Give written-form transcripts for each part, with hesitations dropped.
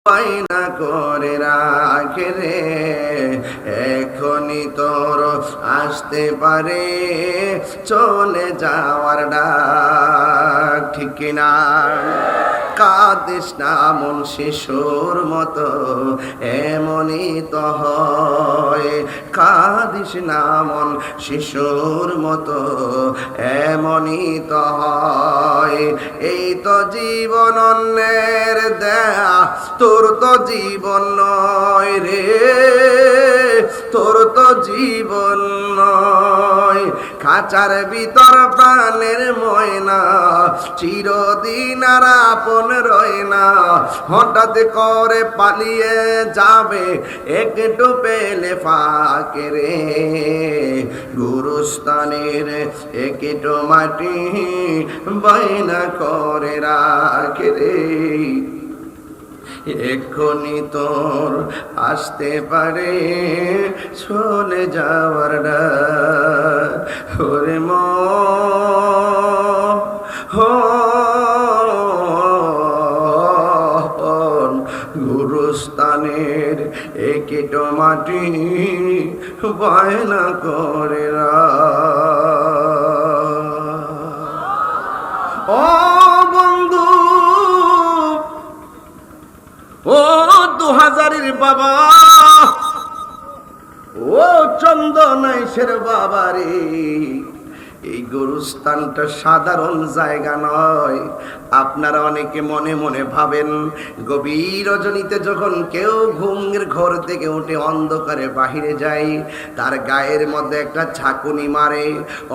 বায়না করে রাখে রে, এখনই তোর আসতে পারে চলে যাওয়ার ডাক, ঠিক কিনা? কাঁদিস না মন শিশুর মতো, এমনই তো হয়। কাঁদিস না মন শিশুর মতো, এমনই তো হয়। এই তো জীবন অন্যের দেয়া, তোর তো জীবন নয় রে, তোর তো জীবন নয়। খাঁচার ভিতর প্রাণের ময়না, চিরদিন আর আপন রয় না। হঠাৎ করে পালিয়ে যাবে একটু পেলে ফাঁকে রে, গুরুস্থানের একটু মাটি বায়না করে রাখে রে, এক্ষুনি তোর আসতে পারে চলে যাওয়ার ডাক। ওরে মন গুরুস্থানের একট মাটি বায়না করে ও বন্ধু, ও 2000-এর বাবা, ও চন্দনাইশের বাবা রে, এই গুরুস্থানটা সাধারণ জায়গা নয়। আপনারা অনেকে মনে মনে ভাবেন গভীর রজনীতে যখন কেউ ঘুমের ঘর থেকে উঠে অন্ধকারে বাহিরে যায়, তার গায়ের মধ্যে একটা ঝাঁকুনি মারে।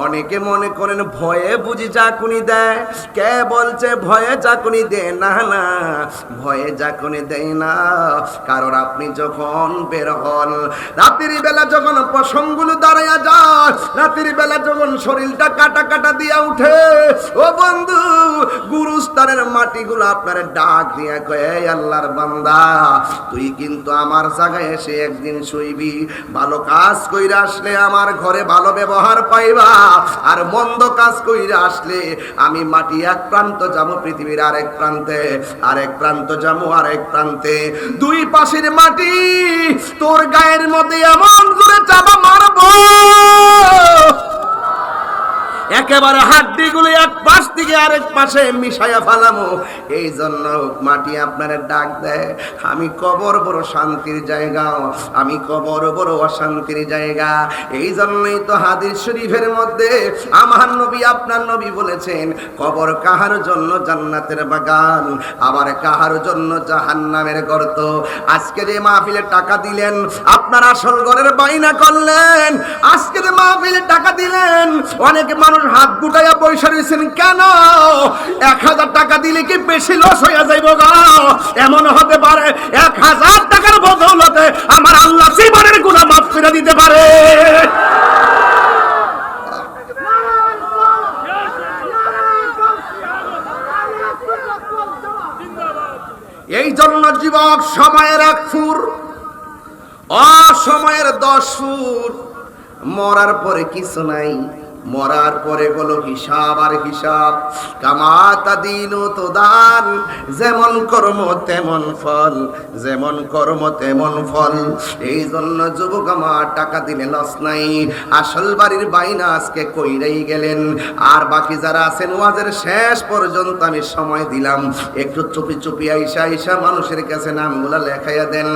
অনেকে মনে করেন ভয়ে বুঝি ঝাঁকুনি দেয়। কে বলছে ভয়ে ঝাঁকুনি দেয়? না না, ভয়ে ঝাঁকুনি দেয় না। কারণ আপনি যখন বের হন, রাতের বেলা যখন পশমগুলো দাঁড়াইয়া যায়, রাতের বেলা যখন শরীরটা কাটা কাটা দিয়া উঠে, ও বন্ধু, গুরুস্থানের মাটিগুলো আপনার ডাক দিয়া কয়, আল্লাহর বান্দা, তুই কিন্তু আমার জায়গায় এসে একদিন শুইবি। ভালো কাজ কইরা আসলে আমার ঘরে ভালো ব্যবহার পাইবা, আর মন্দ কাজ কইরা আসলে আমি মাটি এক প্রান্ত যাব পৃথিবীর আরেক প্রান্তে, আরেক প্রান্ত যাবো আরেক প্রান্তে। দুই পাশের মাটি তোর গায়ের মধ্যে এমন করে চাপা মারবো, একেবারে হাড্ডিগুলো এক পাশ থেকে আরেক পাশে মিশাইয়া ফেলামো। এই জন্য মাটি আপনার ডাক দেয়, আমি কবর বড় শান্তির জায়গা, আমি কবর বড় অশান্তির জায়গা। এই জন্যই তো হাদিস শরীফের মধ্যে আমার নবী, আপনার নবী বলেছেন, কবর কাহার জন্য জান্নাতের বাগান, আবার কাহার জন্য জাহান্নামের গর্ত। আজকে যে মাহফিলে টাকা দিলেন, আপনার আসল ঘরের বায়না করলেন, আজকে যে মাহফিলে টাকা দিলেন, অনেক মানুষ হাত গুটাইয়া পয়সা রয়েছেন। কেন? 1000 টাকা দিলে কি বেশি লস হইয়া যাইব গো? এমন হতে পারে 1000 টাকার বদৌলতে আমার আল্লাহ জীবনের গুনাহ মাফ করে দিতে পারে। এই জন্য যুবক, সময়ের 1 ফুর, অসময়ের 10 ফুর, মরার পরে কিছু নাই। মরার পরে হলো হিসাব আর হিসাব। কামাতা দিন তো দান, যেমন কর্ম তেমন ফল, যেমন কর্ম তেমন ফল। এই জন্য যুবক আমার, টাকা দিলে লস নাই। আসল বাড়ির বাইনা আজকে কইরাই গেলেন। আর বাকি যারা আছেন, ওয়াজের শেষ পর্যন্ত আমি সময় দিলাম, একটু চুপি চুপি আইসা আইসা মানুষের কাছে নামগুলা লেখাইয়া দেন।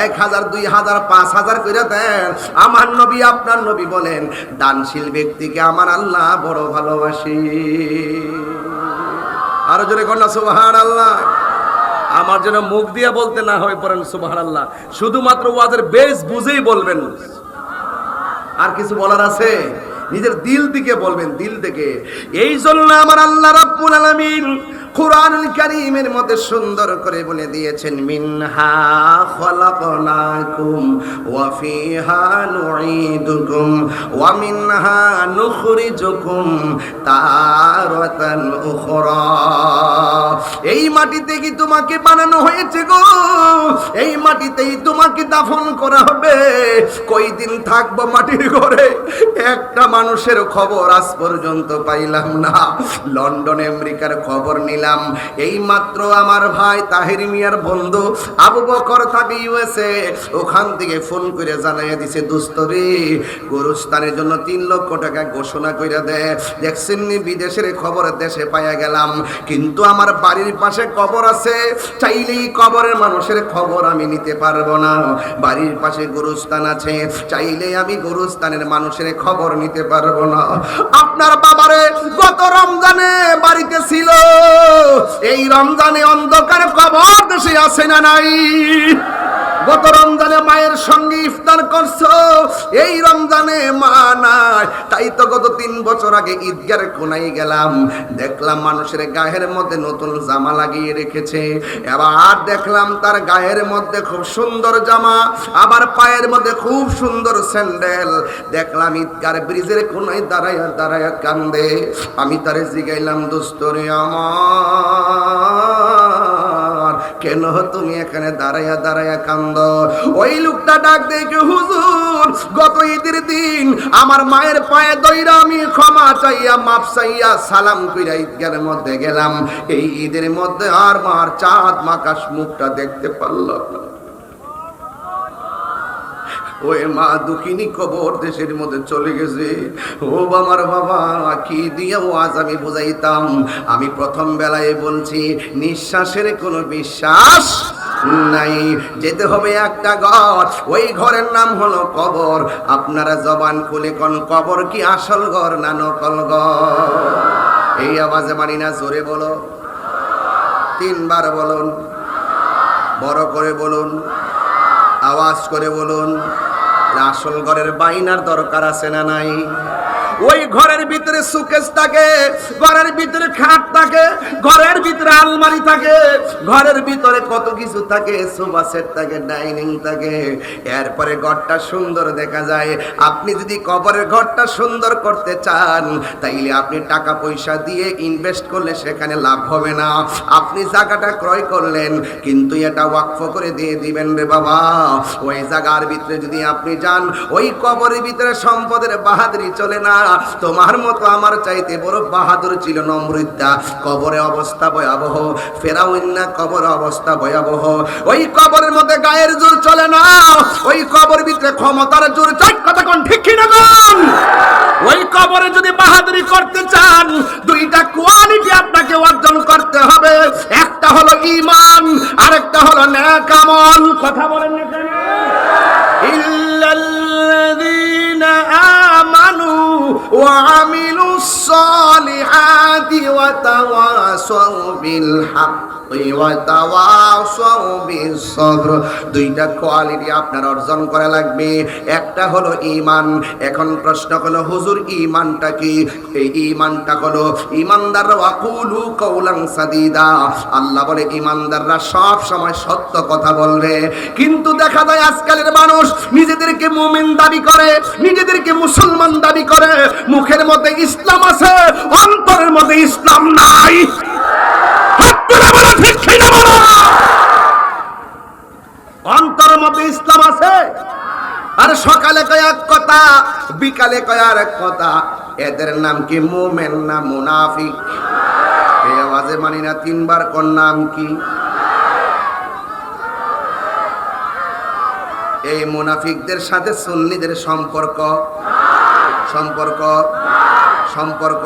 1000, 2000, 5000 কইরা দেন। আমার নবী, আপনার নবী বলেন, দানশীল ব্যক্তিকে আমার আল্লাহ বড় ভালোবাসি। আরো জোরে কন্যা সুবহানাল্লাহ। আমার জন্য মুখ দিয়ে বলতে না হয় পড়েন সুবহানাল্লাহ, শুধুমাত্র ওয়াজের বেস বুঝেই বলবেন। আর কিছু বলার আছে? নিজের দিল থেকে বলবেন, দিল থেকে। এই জন্য আমার আল্লাহ রাব্বুল আলামিন কুরআনুল কারীমের মধ্যে সুন্দর করে বলে দিয়েছেন, মিনহা খলাকনাকুম ওয়া ফিহা নুঈদুকুম ওয়া মিনহা নুখরিজুকুম তারাতান উখরা। এই মাটিতে কি তোমাকে বানানো হয়েছে গো? এই মাটিতেই তোমাকে দাফন করা হবে। কয়দিন থাকবো মাটির ঘরে, একটা মানুষের খবর আজ পর্যন্ত পাইলাম না। লন্ডন আমেরিকার খবর নিলাম, এই মাত্র আমার ভাই তাহির মিয়ার বন্ধু আবু বকর থাকে ইউএসএ, ওখান থেকে ফোন করে জানাইয়া দিছে, দোস্ত রে গোরস্থানের জন্য 3 লক্ষ টাকা ঘোষণা করে দেয়। দেখছেন নি বিদেশের খবর দেশে পাইয়া গেলাম, কিন্তু আমার বাড়ির পাশে কবর আছে, চাইলেই কবরের মানুষের খবর আমি নিতে পারবো না। বাড়ির পাশে গোরস্থান আছে, চাইলে আমি গোরস্থানের মানুষের খবর নিতে পারবো না। আপনার বাবারে গত রমজানে বাড়িতে ছিল, এই রমজানে অন্ধকার কবর দেশে আছে না নাই? গত রমজানে মায়ের সঙ্গে ইফতার করছো, এই রমজানে মা নাই। তাই তো গত 3 বছর আগে ঈদগার কোনায় গেলাম, দেখলাম মানুষের গায়ের মধ্যে নতুন জামা লাগিয়ে রেখেছে। এবার দেখলাম তার গায়ের মধ্যে খুব সুন্দর জামা, আবার পায়ের মধ্যে খুব সুন্দর স্যান্ডেল। দেখলাম ঈদগার ব্রিজের কোনায় দাঁড়ায়া দাঁড়ায়া কান্দে। আমি তারে জিগাইলাম, দোস্ত রে আমার, কেন তুমি এখানে দাঁড়ায়া দাঁড়ায়া কান্দ? ওই লোকটা ডাক দেখে, হুজুর গত ঈদের দিন আমার মায়ের পায়ে দইরা আমি ক্ষমা চাইয়া মাপ চাইয়া সালাম কইরা ঈদগার মধ্যে গেলাম, এই ঈদের মধ্যে আর মার চাঁদ মাকাশ মুখটা দেখতে পারলাম না। ওই মা দুঃখিনী কবর দেশের মধ্যে চলে গেছে। ও আমার বাবা, কি দিয়ে আজ আমি বুঝাইতাম? আমি প্রথম বেলায় বলছি, নিঃশ্বাসের কোনো বিশ্বাস নাই, যেতে হবে একটা ঘর, ওই ঘরের নাম হলো কবর। আপনারা জবান খুলে কোন কবর কি আসল ঘর না নকল ঘর? এই আওয়াজে মানি না, জোরে বলো, 3 বার বলুন, বড় করে বলুন, আওয়াজ করে বলুন। আসল ঘরের বাইনার দরকার আছে না নাই? ওই ঘরের ভিতরে সুকেস থাকে, ঘরের ভিতরে খাট থাকে, ঘরের ভিতরে আলমারি থাকে, ঘরের ভিতরে কত কিছু থাকে, সোফা সেট থাকে, ডাইনিং থাকে। এরপরে ঘরটা সুন্দর দেখা যায়। আপনি যদি কবরের ঘরটা সুন্দর করতে চান, তাইলে আপনি টাকা পয়সা দিয়ে ইনভেস্ট করলে সেখানে লাভ হবে না। আপনি জায়গাটা ক্রয় করলেন, কিন্তু এটা ওয়াকফ করে দিয়ে দিবেন রে বাবা। ওই জায়গার ভিতরে যদি আপনি যান, ওই কবরের ভিতরে সম্পদের বাহাদুরি চলে না। তোমার মতো আমার চাইতে বড় বাহাদুর ছিল নমরুদ্দা, কবরে অবস্থা ভয়াবহ। ফেরাউন্না কবর অবস্থা ভয়াবহ। ওই কবরের মধ্যে গায়ের জোর চলে না, ওই কবরের ভিতরে ক্ষমতার জোর চাই। কথা কোন ঠিক কি না কোন? ওই কবরে যদি বাহাদুরি করতে চান, 2টা কোয়ালিটি আপনাকে অর্জন করতে হবে। একটা হলো ঈমান, আরেকটা হলো নেক আমল। কথা বলেন না কেন? ইল্লাল্লাযীনা আমানু ওয়া আমিলুস সালিহাতি ওয়া তাওয়াসাউ বিল হাক্কি ওয়া তাওয়াসাউ বিস সবর। 2টা কোয়ালিটি আপনার অর্জন করা লাগবে। একটা হলো ঈমান। এখন প্রশ্ন হলো, হুজুর ঈমানটা কি? এই ঈমানটা হলো ঈমানদাররা ওয়াকুলু কাওলান সাদীদা। আল্লাহ বলে ঈমানদাররা সব সময় সত্য কথা বলবে। কিন্তু দেখা যায় আজকালের মানুষ নিজেদেরকে মুমিন দাবি করে, নিজেদেরকে মুসলমান দাবি করে, মুখের মধ্যে ইসলাম আছে, অন্তরের মধ্যে ইসলাম নাই। অন্তরের মধ্যে ইসলাম আছে, আর সকালে কয় এক কথা, বিকালে কয় আর এক কথা। এদের নাম কি মুমিন না মুনাফিক? এই আওয়াজে মানি না, 3 বার কোন নাম কি? এই মুনাফিকদের সাথে সুন্নিদের সম্পর্ক সম্পর্ক সম্পর্ক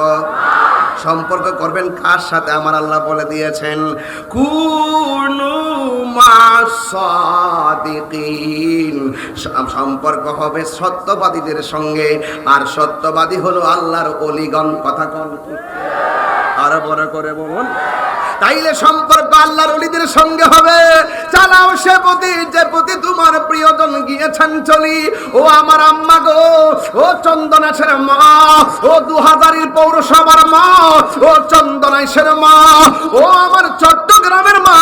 সম্পর্ক করবেন কার সাথে? আমার আল্লাহ বলে দিয়েছেন, কুনু মাসাদিকিন। সম্পর্ক হবে সত্যবাদীদের সঙ্গে, আর সত্যবাদী হলো আল্লাহর ওলিগণ। কথা কোন? আরো বড় করে বলুন। তাইলে সম্পর্ক আল্লাহর ওলিদের সঙ্গে হবে। চালাও সে পথে যে পথে তোমার প্রিয়জন গিয়েছেন চলি। ও আমার আম্মা গো, ও চন্দনাশের মা, ও 2000 পৌরসভার মা, ও চন্দনাশের মা, ও আমার চট্টগ্রামের মা,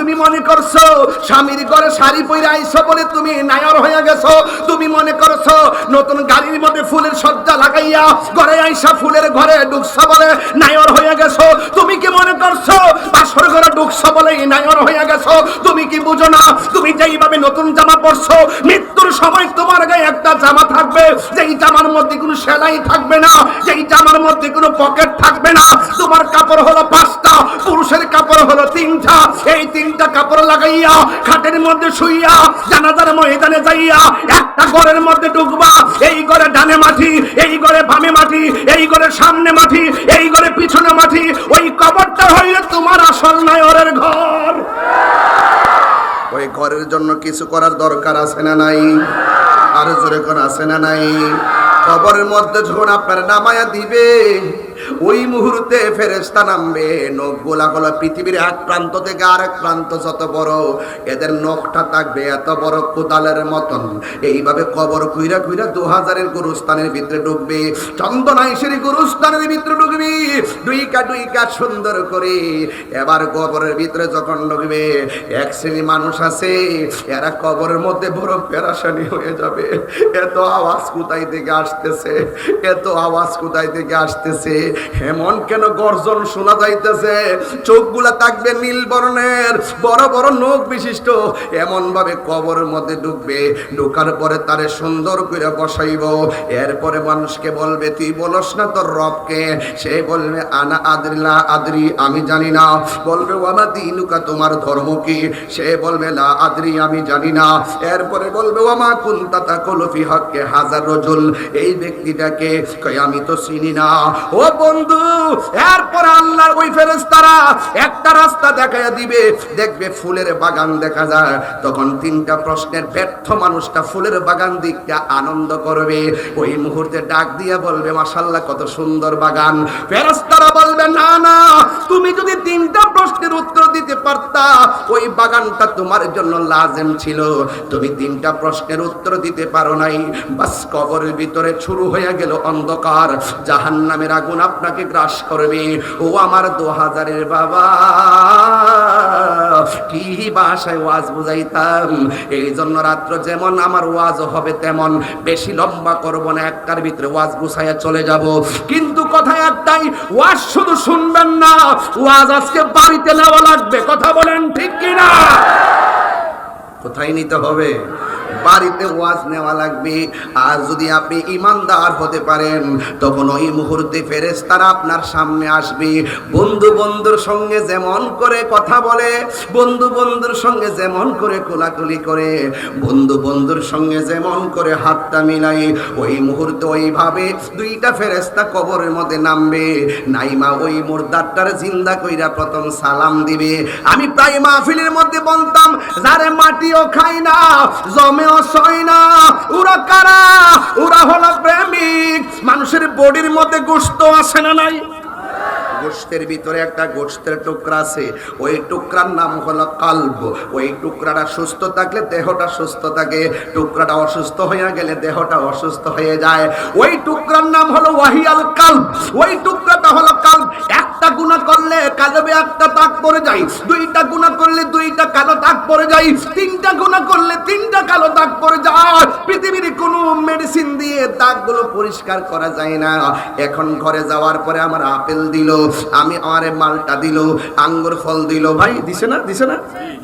তুমি মনে করছো স্বামীর ঘরে শাড়ি পরে আইছো বলে তুমি নায়র হয়ে গেছো, তুমি মনে করছো নতুন গাড়ির মধ্যে ফুলের সজ্জা লাগাইয়া ঘরে আইসা ফুলের ঘরে ঢুকছো বলে নায়র হয়ে গেছো, তুমি কি মনে করছো বাসর ঘরে ঢুকছো বলে নায়র হয়ে গেছো? তুমি কি বুঝো না তুমি যেইভাবে নতুন জামা পরছো, মৃত্যুর সময় তোমার গায়ে একটা জামা থাকবে, যেই জামার মধ্যে কোনো সেলাই থাকবে না, যেই জামার মধ্যে কোনো পকেট থাকবে না। তোমার কাপড় হলো 5টা, পুরুষের কাপড় হলো 3টা। এই 3টা কাপড় লাগাইয়া খাটের মধ্যে শুইয়া জানাজার ময়দানে যাইয়া একটা ঘরের মধ্যে ঢুকবা, এই ঘরে ডানে মাটি, এই ঘরে বামে মাটি, এই ঘরে সামনে মাটি, এই ঘরে পিছনে মাটি। ওই কবরটা হইলে তোমার আসল নায়রের ঘর। ওই ঘরের জন্য কিছু করার দরকার আছে না নাই? আর জোরে করে আছে না নাই? কবরের মধ্যে যখন আপনার নামায়া দিবে, ওই মুহূর্তে ফেরেশতা নামবে। নখ গোলা পৃথিবীর এক প্রান্ত থেকে আরেক প্রান্ত যত বড়, এদের নখটা থাকবে এত বড় কোদালের মতন। এইভাবে কবর কুইরা 2000-এর গুরুস্থানের ভিতরে ঢুকবে, চন্দনাইশের গুরুস্থানের ভিতরে ঢুকবে, দুই কাট সুন্দর করে। এবার কবরের ভিতরে যখন ঢুকবে, এক শ্রেণী মানুষ আছে, এরা কবরের মধ্যে বড় পেরেশানি হয়ে যাবে। এত আওয়াজ কোথায় থেকে আসতেছে, এত আওয়াজ কোথায় থেকে আসতেছে, এমন কেন গর্জন শোনা যাইতেছে? চোখগুলা থাকবে নীল বর্ণের, বড় বড় নখ বিশিষ্ট। এমন ভাবে কবরের মধ্যে ঢুকবে, ঢোকার পরে তারে সুন্দর করে বসাইব। এরপরে মানুষকে বলবে, তুই বলস না তোর রবকে? সে বলবে, আনা আদরিলা আদরি, আমি জানি না। বলবে, ওয়ামা দিনুকা, তোমার ধর্ম কি? সে বলবে, লা আদরি, আমি জানি না। এরপরে বলবে, ওয়ামা কুনতা তাকুলু ফি হাক্কি হাযার রাজুল, এই ব্যক্তিটাকে কই আমি তো চিনি না। ও বন্ধু, এরপর আল্লাহর ওই ফেরেশতারা একটা রাস্তা দেখাইয়া দিবে, দেখবে ফুলের বাগান দেখা যায়। তখন 3টা প্রশ্নের ব্যর্থ মানুষটা ফুলের বাগান দিকটা আনন্দ করবে। ওই মুহূর্তে ডাক দিয়া বলবে, মাশাআল্লাহ, কত সুন্দর বাগান। ফেরেশতারা বলবে, না না, তুমি যদি 3টা প্রশ্নের উত্তর দিতে পারতা, ওই বাগানটা তোমার জন্য লাজেম ছিল। তুমি 3টা প্রশ্নের উত্তর দিতে পারো নাই, বাস কবরের ভিতরে শুরু হয়ে গেল অন্ধকার, জাহান্নামের আগুন আপনাকে গ্রাস করবে। ও আমার 2000-এর বাবা, কি ভাষায় ওয়াজ বুঝাইতাম। এই জন্য রাত্র যেমন আমার ওয়াজ হবে তেমন, বেশি লম্বা করব না, একটার ভিতরে ওয়াজ গুছাইয়া চলে যাব। কিন্তু কথা একটাই, ওয়াজ শুধু শুনবেন না, ওয়াজ আজকে বাড়িতে নেওয়া লাগবে। কথা বলেন ঠিক কিনা? কোথায় নিতে হবে? বাড়িতে ওয়াজ নেওয়া লাগবে। আর যদি আপনি ইমানদার হতে পারেন, তখন ওই মুহূর্তে ফেরেশতারা আপনার সামনে আসবে। বন্ধু বন্ধুর সঙ্গে যেমন করে কথা বলে, বন্ধু বন্ধুর সঙ্গে যেমন করে কোলাকুলি করে, বন্ধু বন্ধুর সঙ্গে যেমন করে হাতটা মিলাই, ওই মুহূর্তে ওইভাবে 2টা ফেরেশতা কবরের মধ্যে নামবে। নাইমা ওই মুর্দারটার জিন্দা কইরা প্রথম সালাম দিবে। আমি প্রায় মাহফিলের মধ্যে বলতাম, যারে মাটিও খাই না, জমেও সয় না, ওরা কারা? ওরা হলো প্রেমিক। মানুষের বডির মধ্যে গোশত আছে না নাই? গোশতের ভিতরে একটা গোশতের টুকরা আছে, ওই টুকরার নাম হলো কালব। ওই টুকরাটা সুস্থ থাকলে দেহটা সুস্থ থাকে, টুকরাটা অসুস্থ হয়ে গেলে দেহটা অসুস্থ হয়ে যায়। ওই টুকরার নাম হলো ওয়াহিয়াল কালব। ওই টুকরাটা হলো কালব। একটা গুনাহ করলে কালবে একটা দাগ পড়ে যায়, 2টা গুনাহ করলে 2টা কালো দাগ পড়ে যায়, 3টা গুনাহ করলে 3টা কালো দাগ পড়ে যায়। পৃথিবীর কোনো মেডিসিন দিয়ে দাগগুলো পরিষ্কার করা যায় না। এখন ঘরে যাওয়ার পরে আমার আপেল দিল, আমি আমারে মালটা দিল, আঙ্গুর ফল দিল। ভাই দিছে না? দিছে না?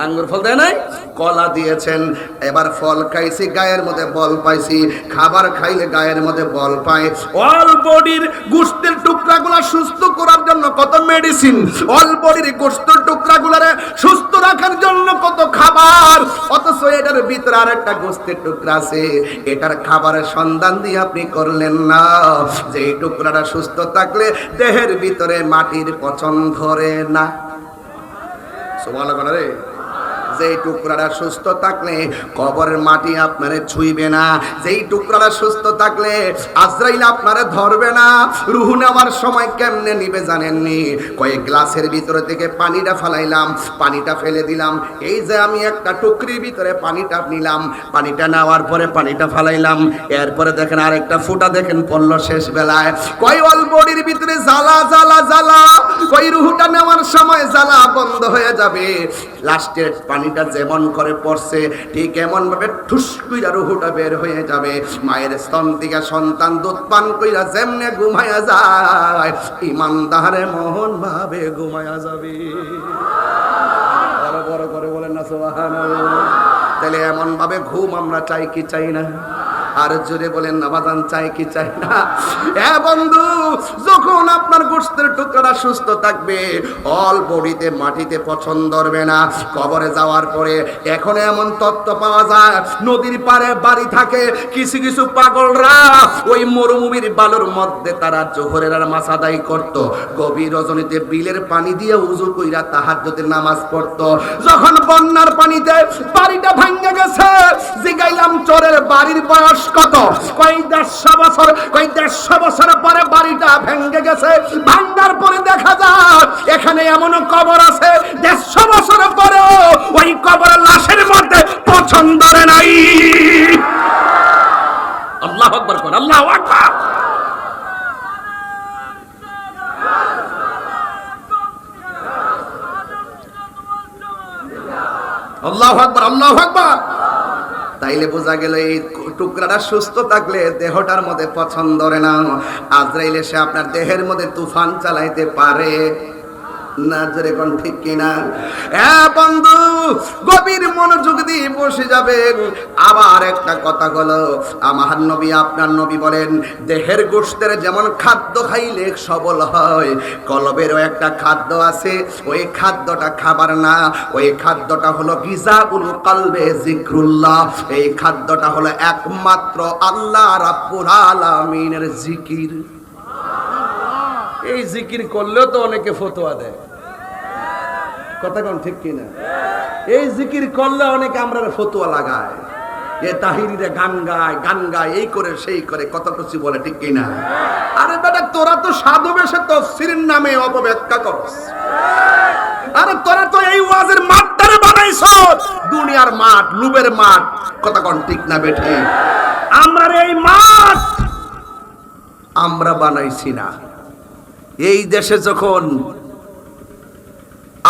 আঙ্গুর ফল দেয় নাই? কলা দিয়েছেন। এবার ফল খাইছি, গায়ের মধ্যে বল পাইছি। খাবার খাইলে গায়ের মধ্যে বল পায়। অল বডির গোশতের টুকরাগুলো সুস্থ করার জন্য কত মেডিসিন, অল বডির গোশতের টুকরাগুলোরে সুস্থ রাখার জন্য কত খাবার। অথচ এটার ভিতরে আরেকটা গোশতের টুকরা আছে, এটার খাবারের সন্ধান দিয়ে আপনি করলেন না। যে এই টুকরাটা সুস্থ থাকলে দেহের ভিতরে মাটির পচন ধরে না। সুবহানাল্লাহ রে। যেই টুকরাটা সুস্থ থাকলে কবরের মাটি আপনারে ছুঁইবে না, যেই টুকরাটা সুস্থ থাকলে আজরাইল আপনারে ধরবে না। রুহ নেওয়ার সময় কেমনে নিবে জানেননি? কয়েক গ্লাসের ভিতরে থেকে পানিটা ফেলাইলাম, পানিটা ফেলে দিলাম, এই যে আমি একটা টুকরির ভিতরে পানিটা নিলাম, পানিটা নেওয়ার পরে পানিটা ফেলাইলাম, এরপরে দেখেন আরেকটা ফুটা দেখেন পড়লো শেষ বেলায়। কয় অল বডির ভিতরে জ্বালা জ্বালা জ্বালা, কই রুহটা নেওয়ার সময় জ্বালা বন্ধ হয়ে যাবে। লাস্টের পানিটা যেমন করে পড়ছে ঠিক এমন ভাবে ঠুস কইরা রুহটা বের হয়ে যাবে। মায়ের স্তন থেকে সন্তান দুধ পান কইরা যেমনে ঘুমায়া যায়, ইমানদারে মোহন ভাবে ঘুমায়া যাবে। বড় বড় করে বলেন না সুবহানাল্লাহ। তাহলে এমন ভাবে ঘুম আমরা চাই কি চাই না? আর জোরে বলেন না বাজান, চাই কি চাই না? এ বন্ধু, যখন আপনার গোশতের টুকরা সুস্থ থাকবে, অল বডিতে মাটিতে পছন্দ ধরবে না। কবরে যাওয়ার পরে এখন এমন তত্ত্ব পাওয়া যায়, নদীর পাড়ে বাড়ি থাকে কিছু কিছু পাগলরা, ওই মরুভূমির বালুর মধ্যে তারা জোহরের আর মাছ আদায় করত। গভীর রজনীতে বিলের পানি দিয়ে উযু কইরা তাহাজ্জুদের নামাজ পড়তো। যখন বন্যার পানিতে বাড়িটা ভাঙে গেছে, জিগাইলাম চোরের বাড়ির বয়স কত? কই 150 বছর। কই 150 বছর পরে বাড়িটা ভেঙে গেছে। ভাঙার পরে দেখা যায় এখানে এমন কবর আছে 150 বছর পরেও ওই কবরের লাশের মধ্যে পছন্দ নাই। আল্লাহু আকবার কোন, আল্লাহু আকবার। আল্লাহু আকবার, আল্লাহু আকবার। তাইলে বোঝা গেল এই টুকরাটা সুস্থ থাকলে দেহটার মধ্যে পছন্দ ধরে না। আজরাইল এসে আপনার দেহের মধ্যে তুফান চালাইতে পারে না, জোরে কোন ঠিক কিনা? হ্যাঁ বন্ধু, গভীর মনোযোগ দিয়ে বসে যাবেন। আবার একটা কথা হলো, আমার নবী আপনার নবী বলেন, দেহের গোশতের যেমন খাদ্য খাইলে সবল হয়, কলবেরও একটা খাদ্য আছে। ওই খাদ্যটা খাবার না, ওই খাদ্যটা হলো গিজাউল কলবে জিক্রুল্লাহ। এই খাদ্যটা হলো একমাত্র আল্লাহ রাব্বুল আলামিনের জিকির। এই জিকির করলেও তো অনেকে ফতোয়া দেয়, কথা কোন ঠিক কিনা? এই জিকির করলে অনেকে আমরা ফতোয়া লাগায়, এ তাহিরিরে গান গায় এই করে সেই করে কত কিছু বলে, ঠিক কিনা? আরে বেটা, তোরা তো সাধু বেশে তাফসীরের নামে অপব্যাখ্যা করস। আরে তোরা তো এই ওয়াজের মাঠটারে বানাইছ দুনিয়ার মাঠ, লুবের মাঠ, কথা কোন ঠিক না বেঠি? আমরা এই মাঠ আমরা বানাইছি না। এই দেশে যখন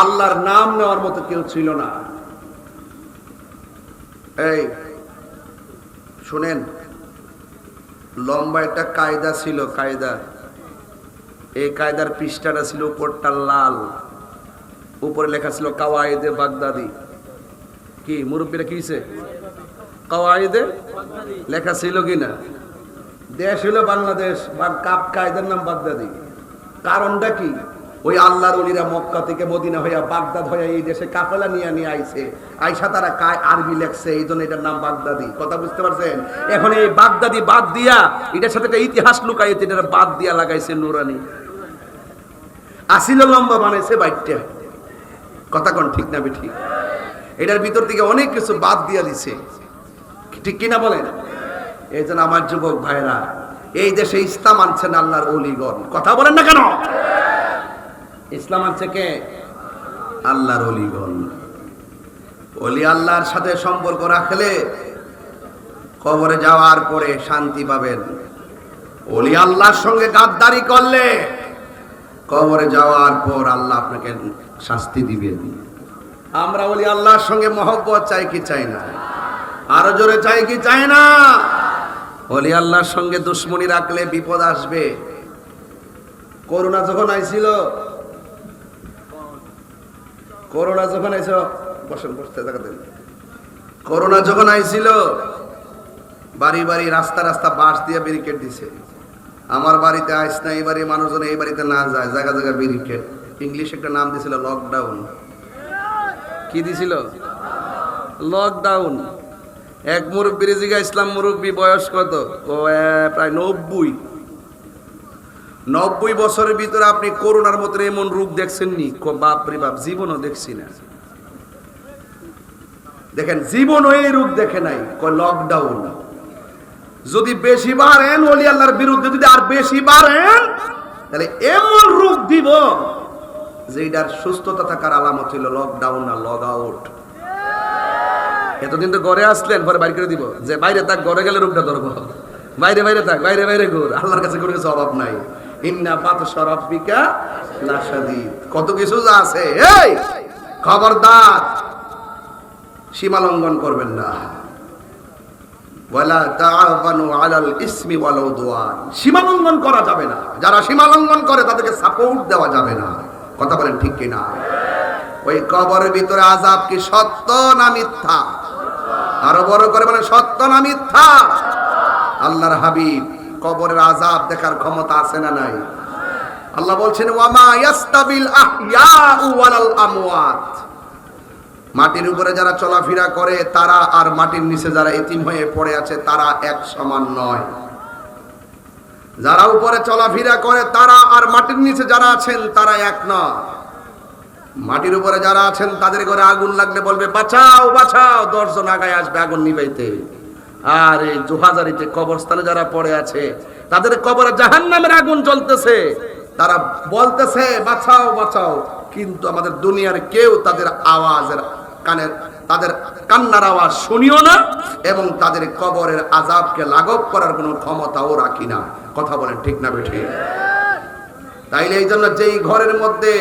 আল্লাহর নাম নেওয়ার মতো কেউ ছিল না, এই শুনেন, লম্বা একটা কায়দা ছিল, কায়দা। এই কায়দার পৃষ্ঠাটা ছিল উপরটা লাল, উপরে লেখা ছিল কাওয়ায়েদে বাগদাদি। কি মুরব্বীরা কি হইছে? কাওয়ায়েদে লেখা ছিল কিনা? দেশ হলো বাংলাদেশ, কাপ কায়দার নাম বাগদাদি। কারণটা কি? ওই আল্লাহর ওলিরা মক্কা থেকে মদিনা হইয়া বাগদাদ হইয়া এই দেশে কাফেলা নিয়ে আইছে, আইসা তারা আরবি লেখছে, এই জন্য এটার নাম বাগদাদি। কথা বুঝতে পারছেন? এখন এই বাগদাদি বাদ দিয়া এটার সাথে একটা ইতিহাস লুকাইতে এটা বাদ দিয়া লাগাইছে নুরানি। আসিল লম্বা বানাইছে বাইটটা, কথা কোন ঠিক না বেঠিক? এটার ভিতর থেকে অনেক কিছু বাদ দিয়া দিছে, ঠিক কিনা বলেন? এই জন্য আমার যুবক ভাইরা, এই দেশে ইসলাম আনছেন আল্লাহর ওলিগণ, কথা বলেন না কেন? ইসলাম আনছে কে? আল্লাহর ওলিগণ। ওলি আল্লাহর সাথে সম্পর্ক রাখলে কবরে যাওয়ার পরে শান্তি পাবেন। ওলি আল্লাহর সঙ্গে গাদ্দারি করলে কবরে যাওয়ার পর আল্লাহ আপনাকে শাস্তি দিবেন। আমরা ওলি আল্লাহর সঙ্গে মহব্বত চাই কি চাই না? আরো জোরে চাই কি চাই না? ওলি আল্লাহর সঙ্গে দুশ্মনী রাখলে বিপদ আসবে। করোনা যখন আইছিল, করোনা যখন আইছিল, বসেন, বসতে জায়গা দেন। করোনা যখন আইছিল, বাড়ি বাড়ি রাস্তা রাস্তা বাঁশ দিয়ে ব্যারিকেড দিছে। আমার বাড়িতে আইস না, এই বাড়ির মানুষজন এই বাড়িতে না যায়, জায়গা জায়গা ব্যারিকেড। ইংলিশ একটা নাম দিছিল লকডাউন। কি দিছিল? লকডাউন। এক মুরব্বীর জিগা ইসলাম মুরব্বী বয়স কত? ও প্রায় 90 বছরের ভিতরে আপনি করোনার মতো এমন রোগ দেখছেন নি? বাপ রে বাপ, জীবনও দেখছি না। দেখেন জীবনও এই রূপ দেখে নাই, কয় লকডাউন। যদি বেশি বাড়েন ওলি আল্লাহর বিরুদ্ধে, যদি আর বেশি বাড়েন তাহলে এমন রূপ দিব যে এটার সুস্থতা থাকার আলামত হইল লকডাউন না লগ আউট। এতদিন তো ঘরে আসলেন, পরে বাইরে করে দিব, যে বাইরে থাক, ঘরে গেলে রূপটা ধরবো। বাইরে বাইরে থাক, বাইরে বাইরে ঘুর, আল্লাহর কাছে কোনো কিছু অভাব নাই। ইন্না বাতশা রাব্বিকা লাশাদীদ, কত কিছু যা আছে। এই খবরদার, সীমা লঙ্ঘন করবেন না। ওয়ালা তাআওয়ানু আলাল ইসমি ওয়াল উদওয়ান, সীমা লঙ্ঘন করা যাবে না। যারা সীমা লঙ্ঘন করে তাদেরকে সাপোর্ট দেওয়া যাবে না। কথা বলেন ঠিক কি না? ওই কবরের ভিতরে আযাব কি সত্য না মিথ্যা? আরো বড় করে বলেন, সত্য না মিথ্যা? আল্লাহর হাবিব কবরের আযাব দেখার ক্ষমতা আছে না নাই? আল্লাহ বলছেন ওয়ামা ইয়াস্তাবিল আহইয়াউ ওয়ালাল আমওয়াত, মাটির উপরে যারা চলাফেরা করে তারা আর মাটির নিচে যারা এতিম হয়ে পড়ে আছে তারা এক সমান নয়। যারা উপরে চলাফেরা করে তারা আর মাটির নিচে যারা আছেন তারা এক নয়। মাটির উপরে যারা আছেন তাদের ঘরে আগুন লাগলে বলবে বাঁচাও বাঁচাও, 10 জন আগায় আসবে আগুন নিভাইতে। আর এই জোহাজারিতে কবরস্থানে যারা পড়ে আছে তাদের কবরে জাহান্নামের আগুন জ্বলতেছে, তারা বলতেছে বাঁচাও বাঁচাও, কিন্তু আমাদের দুনিয়ার কেউ তাদের আওয়াজের কানের, তাদের কান্নার আওয়াজ শুনিও না, এবং তাদের কবরের আযাবকে লাঘব করার কোনো ক্ষমতাও রাখি না। কথা বলেন ঠিক না বেঠিক? তাইলে এই জন্য যেই ঘরের মধ্যে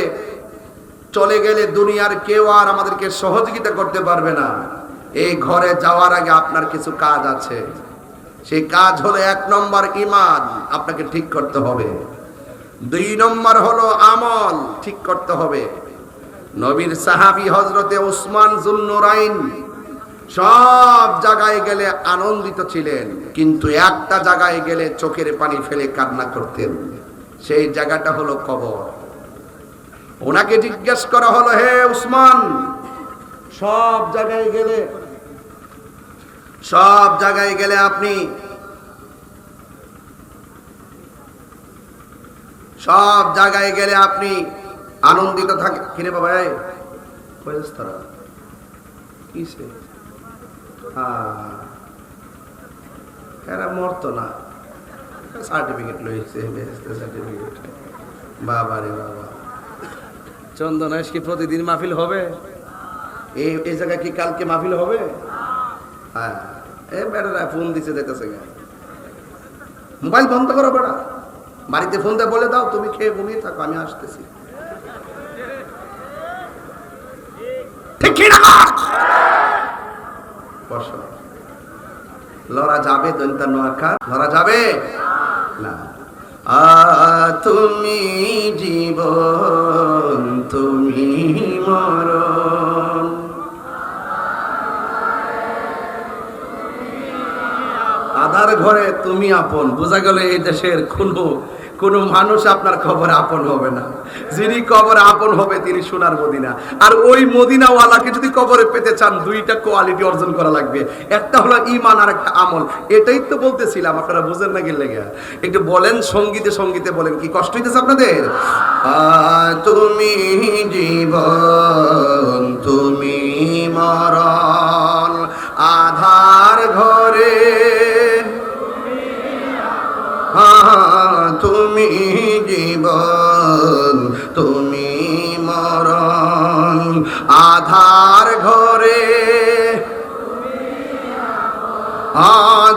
চলে গেলে দুনিয়ার কেউ আর আমাদেরকে সহযোগিতা করতে পারবে না, এই ঘরে যাওয়ার আগে আপনার কিছু কাজ আছে। সেই কাজ হলো 1 নম্বর ঈমান আপনাকে ঠিক করতে হবে, 2 নম্বর হলো আমল ঠিক করতে হবে। নবীর সাহাবী হযরতে উসমান যুন্নুরাইন সব জায়গায় গেলে আনন্দিত ছিলেন, কিন্তু একটা জায়গায় গেলে চোখের পানি ফেলে কান্না করতেন। সেই জায়গাটা হলো কবর। ওনাকে জিজ্ঞেস করা হলো, হে উসমান, সব জায়গায় গেলে আপনি সব জায়গায় গেলে আপনি আনন্দিত থাকেন কিরে বাবা? কিসে এরা মরতো না, সার্টিফিকেট লইছে, সার্টিফিকেট। বাবা রে বাবা, চন্দনাইশ কি প্রতিদিন মাহফিল হবে? এই জায়গায় কি কালকে মাহফিল হবে? হ্যাঁ, এ বেটারা ফোন দিছে দেখতেছে, মোবাইল বন্ধ করো বেটা, বাড়িতে ফোন দিয়ে বলে দাও তুমি খেয়ে ঘুমিয়ে থাকো, আমি আসতেছি। ঠিক কি না? লড়া যাবে দন্তা নোয়াখা, লড়া যাবে না। তুমি জীবন তুমি মরণ, আধার ঘরে তুমি আপন। বোঝা গেল এই দেশের কোনো মানুষ আপনার খবরে আপন হবে না। যিনি কবরে আপন হবে তিনি সোনার মদিনা। আর ওই মদিনাওয়ালাকে যদি কবরে পেতে চান 2টা কোয়ালিটি অর্জন করা লাগবে, একটা হলো ঈমান আর একটা আমল। এটাই তো বলতেছিলাম, আপনারা বুঝেন না গেলে একটু বলেন, সঙ্গীতে বলেন, কি কষ্ট হইতেছে আপনাদের? তুমি জীবন তুমি মরণ, আধার ঘরে তুমি জীবন তুমি মরণ, আধার ঘরে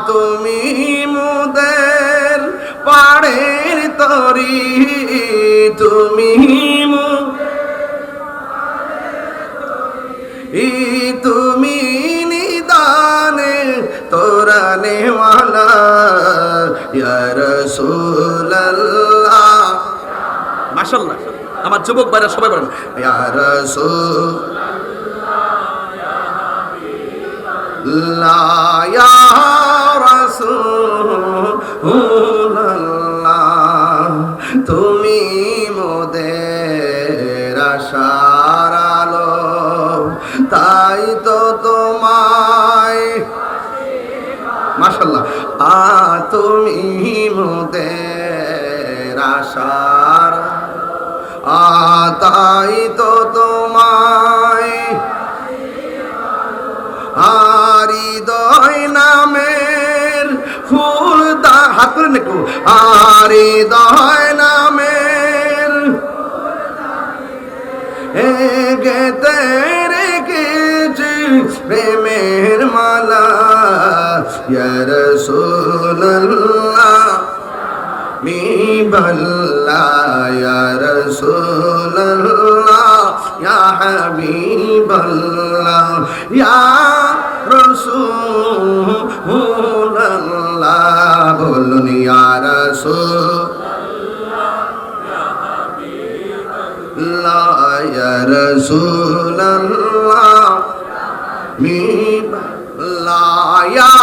তুমি মুদের পাড়ের তরি, তুমি তুমি নিদানে তোরানে ওয়ালা ইয়া রাসূলুল্লাহ। মাশাআল্লাহ, আমার যুবক ভাইরা সবাই বলেন ইয়া রাসূলুল্লাহ ইয়া হাবিবাল্লাহ ইয়া রাসূলুল্লাহ, তুমি মোদের আশার আলো, তাই তো তোমায় মাশাআল্লাহ তুমি মোদের আশার, তাই তো তোমায় বলেন একটু আরে দয় নামের গেতে রেখেছি প্রেমের মালা ইয়া রাসূলুল্লাহ মি বল্লা ইয়া রাসূলুল্লাহ ইয়া হাবিবাল্লাহ ইয়া রাসূলুল্লাহ বলুন ইয়া রাসূলুল্লাহ ইয়া রাসূলুল্লাহ মি বল্লা ইয়া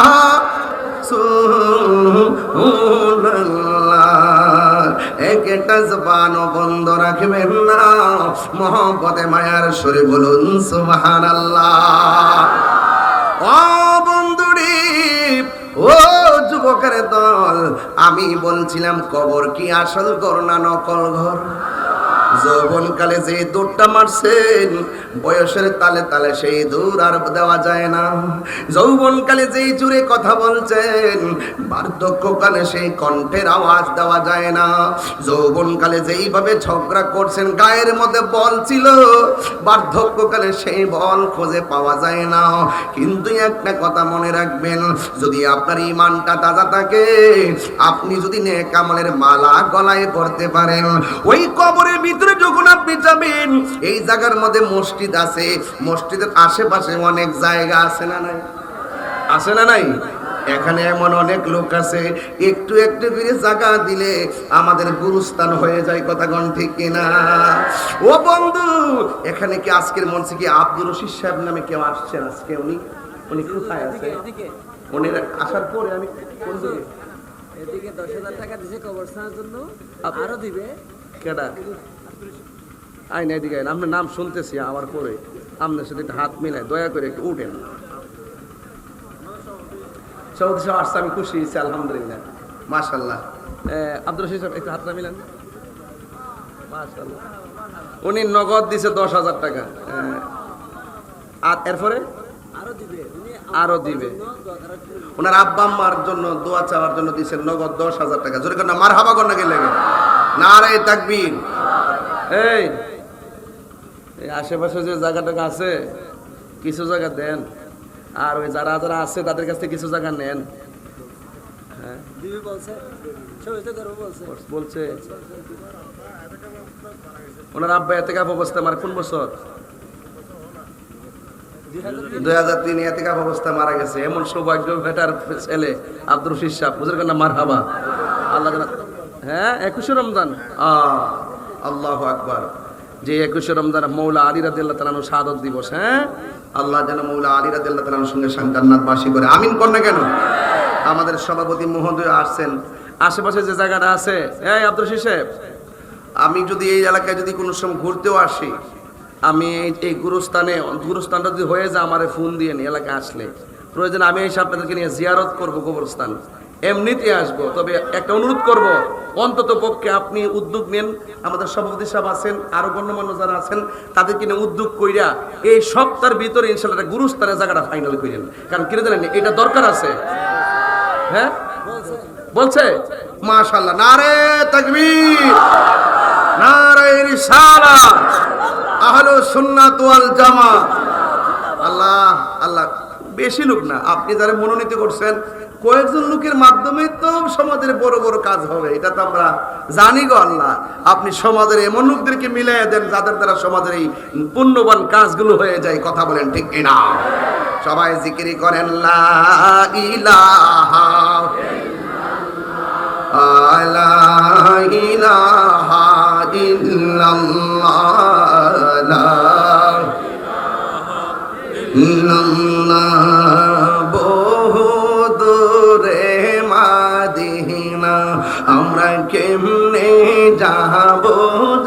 একটা জবানও বন্ধ রাখবেন না, মহব্বতে মায়ার সুরে বলুন সুবহানাল্লাহ। ও বন্ধুরে, ও যুবকের দল, আমি বলছিলাম কবর কি আসল ঘর না নকল ঘর? যৌবনকালে যে দৌড়টা মারছেন, বয়সের তালে তালে সেই দৌড় আর দেওয়া যায় না। যৌবনকালে যেই জুড়ে কথা বলছেন, বার্ধক্যকালে সেই কণ্ঠের আওয়াজ দেওয়া যায় না। যৌবনকালে যেইভাবে ঝগড়া করছেন, গায়ের মধ্যে বল ছিল, বার্ধক্যকালে সেই বল খুঁজে পাওয়া যায় না। কিন্তু একটা কথা মনে রাখবেন, যদি আপনার ঈমানটা তাজা থাকে, আপনি যদি নেক আমলের মালা গলায় পড়তে পারেন, ওই কবরের ভিতরে যখন আপনি যাবেন, এই জায়গার মধ্যে মসজিদ আছে, মসজিদের আশেপাশে অনেক জায়গা আছে না নাই? আছে না নাই? এখানে এমন অনেক লোক আছে, একটু একটু করে জায়গা দিলে আমাদের গুরুস্থান হয়ে যায়। কথা কোন ঠিক কিনা? ও বন্ধু, এখানে কি আজকের মঞ্চে কি আব্দুর রশিদ সাহেব নামে কেউ আসছেন আজকে? উনি কোথায় আছে? উনি আসার পরে আমি কোন দিকে এদিকে 10,000 টাকা দিয়েছে কবরস্থানের জন্য, আরো দিবে। কেডা আইন? এদিকে আইন, আপনার নাম শুনতেছি আমার পরে, আপনার সাথে একটা হাত মিলায় দয়া করে একটু উঠেন। সৌদি সাহেব আসছে, আমি খুশি হয়েছি, আলহামদুলিল্লাহ, মাশাআল্লাহ। আব্দুর রশিদ সাহেব একটু হাতটা মিলান, মাশাআল্লাহ। উনি নগদ দিছে 10,000 টাকা, আর এরপরে আরো দিবে। ওনার আব্বা আম্মার জন্য দোয়া চাওয়ার জন্য দিচ্ছেন নগদ 10,000 টাকা। জোরে করেন না মারহাবা করেন না, গেলে নারে তাকবীর। এই আশেপাশে যে জায়গাটা আছে, কিছু জায়গা দেন, আর ওই যারা যারা আছে তাদের কাছ থেকে কিছু জায়গা নেন। হ্যাঁ বলছে ওনার আব্বা এতেকাফ অবস্থা মারা কোন বছর? 2003 এতেকাফ অবস্থা মারা গেছে। এমন সৌভাগ্য বেটার ছেলে আব্দুর রশিদ সাহেব, বুঝলেন না? মারহাবা। আল্লাহ হ্যাঁ 21 রমজান, আল্লাহু আকবার। যে 21 রমজান মৌলা আলী রাদিয়াল্লাহু তাআলা শাহাদাত দিবস। হ্যাঁ, আল্লাহ যেন মৌলা আলী রাদিয়াল্লাহু তাআলার সঙ্গে জান্নাতবাসী করে, আমিন কর না কেন? আমাদের সভাপতি মহোদয় আসছেন, আশেপাশে যে জায়গাটা আছে, এই আব্দুর রশিদ সাহেব, আমি যদি এই এলাকায় যদি কোনো সময় ঘুরতেও আসি, আমি এই গুরুস্থানটা যদি হয়ে যায়, আমারে ফোন দিয়ে নি, এলাকায় আসলে প্রয়োজন আমি এসে আপনাদেরকে নিয়ে জিয়ারত করবো, কবরস্থান এমনিতে আসবো। তবে একটা অনুরোধ করব, অন্তত পক্ষে আপনি উদ্যোগ নেন। আমাদের সভাপতি সাহেব আছেন, আরো গণ্যমান্য যারা আছেন, তাদেরকে নিয়ে উদ্যোগ কইরা এই সপ্তাহের ভিতরে ইনশাআল্লাহ গুরুস্থানের জায়গাটা ফাইনাল করেন। কারণ কি জানেন, এটা দরকার আছে। হ্যাঁ বলছে, মাশাআল্লাহ, নারে তাকবীর, নারে রিসালাত, আহলুস সুন্নাত ওয়াল জামাত। আল্লাহ আল্লাহ, বেশি লোক না, আপনি যারা মনোনীত করছেন, কয়েকজন লোকের মাধ্যমে তো সমাজের বড় বড় কাজ হবে, এটা তো আমরা জানি গো। আল্লাহ, আপনি সমাজের এমন লোকদেরকে মিলাই দেন যাদের দ্বারা সমাজের এই পুণ্যবান কাজগুলো হয়ে যায়। কথা বলেন ঠিক কিনা? সবাই জিকির করেন, লা ইলাহা লা ইলাহা ইল্লাল্লাহ, লা ইল্লাল্লাহ। বহু দূরে মাদিনা, আমরা কেমনে যাব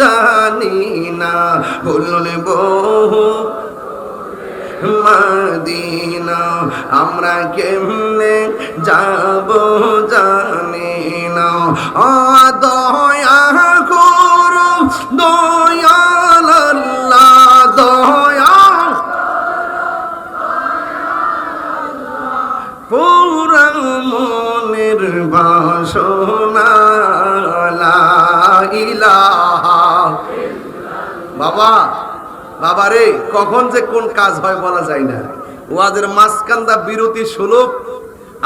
জানি না, বলুন বহু মাদিনা, আমরা কেমনে যাব জানি না। দয়া করো দয়াল আল্লাহ, দয়া পুরা মনের বাসনা লা ইলাহা। বাবা বাবা রে, কখন যে কোন কাজ হয় বলা যায় না। ওয়াজের মাঝখানটা বিরতি সুলভ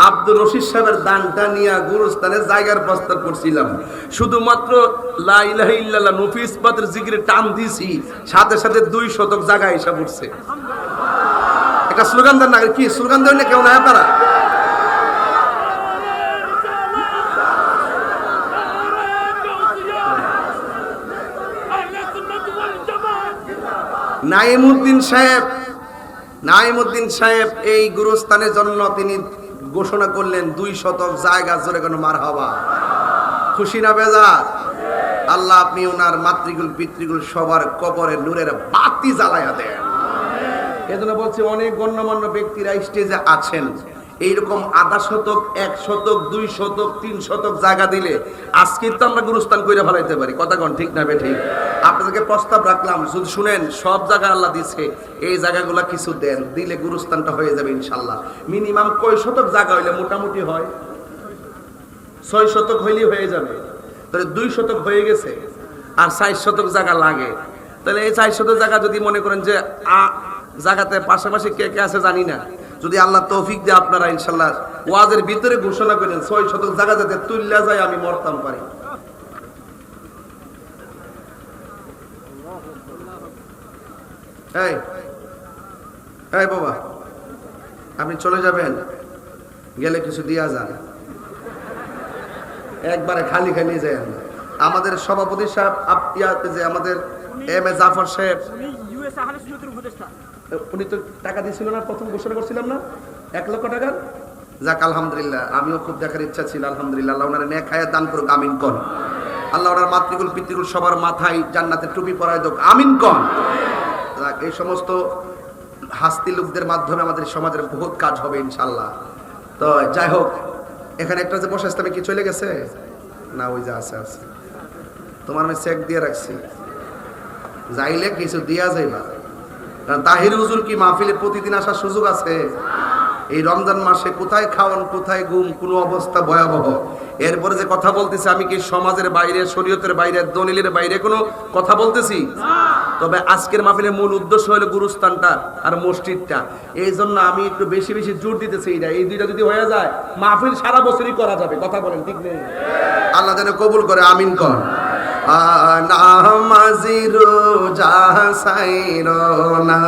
আব্দুর রশিদ সাহেবের দানটা নিয়ে গুরুস্থানের জায়গার প্রস্তাব করছিলাম। শুধুমাত্র লা ইলাহা ইল্লাল্লাহ নফি ইসবাতের জিকিরে টান দিছি, সাথে সাথে 2 শতক জায়গা এসে পড়ছে। একটা স্লোগান দেন না, কি স্লোগান দেন না কেউ না আপনারা? নাইমুদ্দিন সাহেব এই গুরুস্থানের জন্য তিনি ঘোষণা করলেন 2 শতক জায়গা। জোরে কোনো মারহাবা। খুশি না বেজার? আল্লাহ আপনি ওনার মাতৃকুল পিতৃকুল সবার কবরে নূরের বাতি জ্বালায়া দেন। এজন্য বলছি অনেক গণ্যমান্য ব্যক্তিরা স্টেজে আছেন, এইরকম 0.5 শতক 1 শতক 2 শতক 3 শতক জায়গা দিলে আজকে তো আমরা গুরুস্থান কইরা ফেলাইতে পারি। কথা কোন ঠিক না বে ঠিক? আপনাদেরকে প্রস্তাব রাখলাম, শুধু শুনেন, সব জায়গা আল্লাহ দিছে, এই জায়গাগুলো কিছু দেন, দিলে গুরুস্থানটা হয়ে যাবে ইনশাআল্লাহ। মিনিমাম কয় শতক জায়গা হইলে মোটামুটি হয়? 6 শতক হইলেই হয়ে যাবে। তাহলে 2 শতক হয়ে গেছে, আর 4 শতক জায়গা লাগে। তাহলে এই 4 শতক জায়গা যদি মনে করেন যে জায়গাতে পাশাপাশি কে কে আছে জানি না, যদি আল্লাহ তৌফিক দিয়ে আপনারা ইনশাআল্লাহ ওয়াজের ভিতরে ঘোষণা করেন 6 শতক জায়গা যাতে তুল্লা যায়, আমি মরতাম পারি। এই এই বাবা, আপনি চলে যাবেন, গেলে কিছু দিয়া যান, একবারে খালি খালি যায়। আমাদের সভাপতি সাহেব ইয়াতে যে আমাদের এম এ জাফর সাহেব, উনি তো টাকা দিয়েছিল না, প্রথম ঘোষণা করছিলাম না 1 লক্ষ টাকা। যাক আলহামদুলিল্লাহ, আমিও খুব দেখার ইচ্ছা ছিল। আলহামদুলিল্লাহ, আল্লাহ ওনার নেক হায়াত দান করুক, আমিন কোন। আল্লাহ ওনার মাতৃকুল পিতৃকুল সবার মাথায় জান্নাতের টুপি পরায় দেখ, আমিন কোন। যাক, এই সমস্ত হাস্তি লোকদের মাধ্যমে আমাদের সমাজের বহুত কাজ হবে ইনশাআল্লাহ। তো যাই হোক, এখানে একটা যে বসে আসতে কি চলে গেছে না? ওই যে আছে আছে, তোমার আমি চেক দিয়ে রাখছি, যাইলে কিছু দিয়া যাইবা। কারণ তাহির হুজুর কি মাহফিলে প্রতিদিন আসার সুযোগ আছে? এই রমজান মাসে কোথায় খাওয়ান, কোথায় ঘুম, কোনো অবস্থা ভয়াবহ। এরপরে যে কথা বলতেছি, আমি কি সমাজের বাইরে, শরীয়তের বাইরে, দলিলের বাইরে কোনো কথা বলতেছি? তবে আজকের মাহফিলের মূল উদ্দেশ্য হলো গুরুস্থানটা আর মসজিদটা। এই জন্য আমি একটু বেশি বেশি জোর দিতেছি। এই দুইটা যদি হয়ে যায়, মাহফিল সারা বছরই করা যাবে। কথা বলেন ঠিক নেই? আল্লাহ যেন কবুল করে, আমিন কর। নামাজি রোজা সাইর না,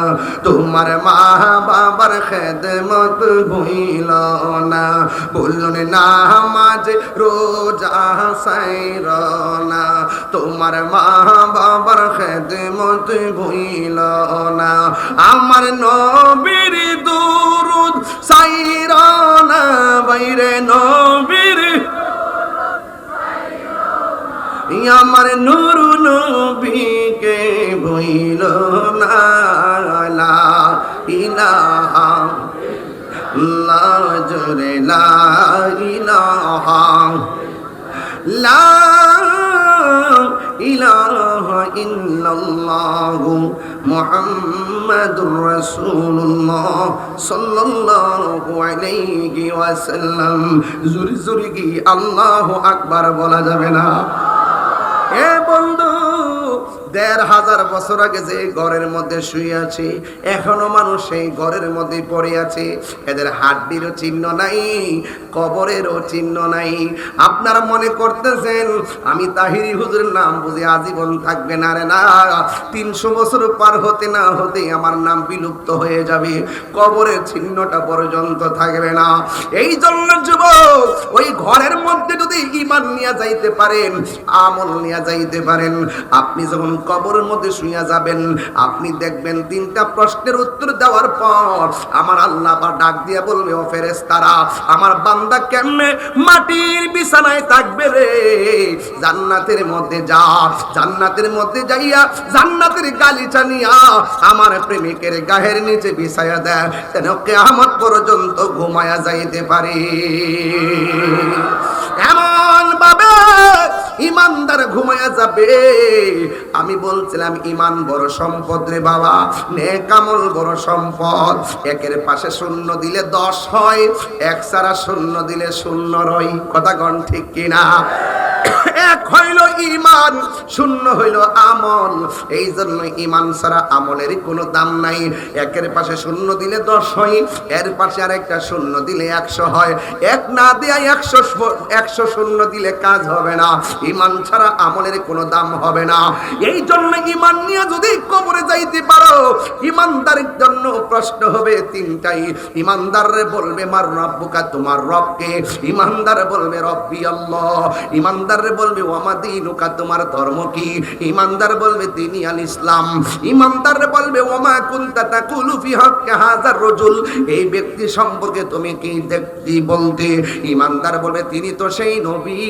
তোমার মা বাবার খেদমত ভুইল না। বলুন নামাজ রোজা সাইর না, তোমার মা বাবার খেদমত ভুইল না। আমার নবীর দুরুদ সাইর না, বাইরে নবীর আমার নূর নবীকে ভুইল না। লা ইলাহা ইল্লাল্লাহ, জোরে লা ইলাহা লা ইলাহা ইল্লাল্লাহ মুহাম্মাদুর রাসূলুল্লাহ সাল্লাল্লাহু আলাইহি ওয়াসাল্লাম। জোরে জোরে কি আল্লাহু আকবার বলা যাবে না? এ বন্ধু, ১৫০০ বছর আগে যে ঘরের মধ্যে শুয়ে আছে, এখনো মানুষ সেই ঘরের মধ্যে পড়ে আছে। এদের হাড্ডিরও চিহ্ন নাই, কবরেরও চিহ্ন নাই। আপনারা মনে করতেছেন আমি তাহিরি হুজুরের নাম বুঝে আজীবন থাকবে না? রে না, ৩০০ বছর পার হতে না হতে আমার নাম বিলুপ্ত হয়ে যাবে, কবরের চিহ্নটা পর্যন্ত থাকবে না। এই জন্য যুবক, ওই ঘরের মধ্যে যদি ঈমান নিয়ে যাইতে পারেন, আমল নিয়ে যাইতে পারেন, আপনি যখন কবরের মধ্যে শুইয়া যাবেন, আপনি দেখবেন 3টা প্রশ্নের উত্তর দেওয়ার পর আমার আল্লাহ বা ডাক দিয়ে বলবে, ও ফেরেশতারা, আমার বান্দা কেমনে মাটির বিছানায় থাকবে রে? জান্নাতের মধ্যে যা, জান্নাতের মধ্যে যাইয়া জান্নাতের গালিচা নিয়া আমার প্রেমিকের গায়ের নিচে বিছায়া দেয়, যেন কিয়ামত পর্যন্ত ঘুমায়া যাইতে পারে। এমন ভাবে ইমানদার ঘুমায়া যাবে। আমি বলছিলাম ইমান বড় সম্পদ রে বাবা, নেক আমল বড় সম্পদ। একের পাশে শূন্য দিলে 10 হয়, এক ছাড়া শূন্য দিলে শূন্য রয়। কথা কোন ঠিক কিনা? এক হইল ইমান, শূন্য হইল আমল। এই জন্য ইমান ছাড়া আমলের কোনো দাম নাই। একের পাশে শূন্য দিলে 10 হয়, এর পাশে আরেকটা শূন্য দিলে 100 হয়। এক না দেয়া 100 শূন্য দিলে কাজ হবে না। ইমান ছাড়া আমলের কোনো দাম হবে না। এই জন্য ইমান নিয়ে যদি কবরে যাইতে পারো, ইমানদারের জন্য প্রশ্ন হবে 3টাই। ইমানদাররে বলবে মার রব্বুকা, তোমার রবকে। ইমানদার বলবে রব্বি আল্লাহ। ইমানদার বলবে ওয়ামা দীনুকা, তোমার ধর্ম কি? ইমানদার বলবে দীনি আল ইসলাম। ইমানদার বলবে ওয়ামা কুনতা তাকুলু ফি হাক্কি হাযার রাজুল, এই ব্যক্তি সম্পর্কে তুমি কি দেখতে বলতে? ইমানদার বলবে তিনি তো সেই নবী,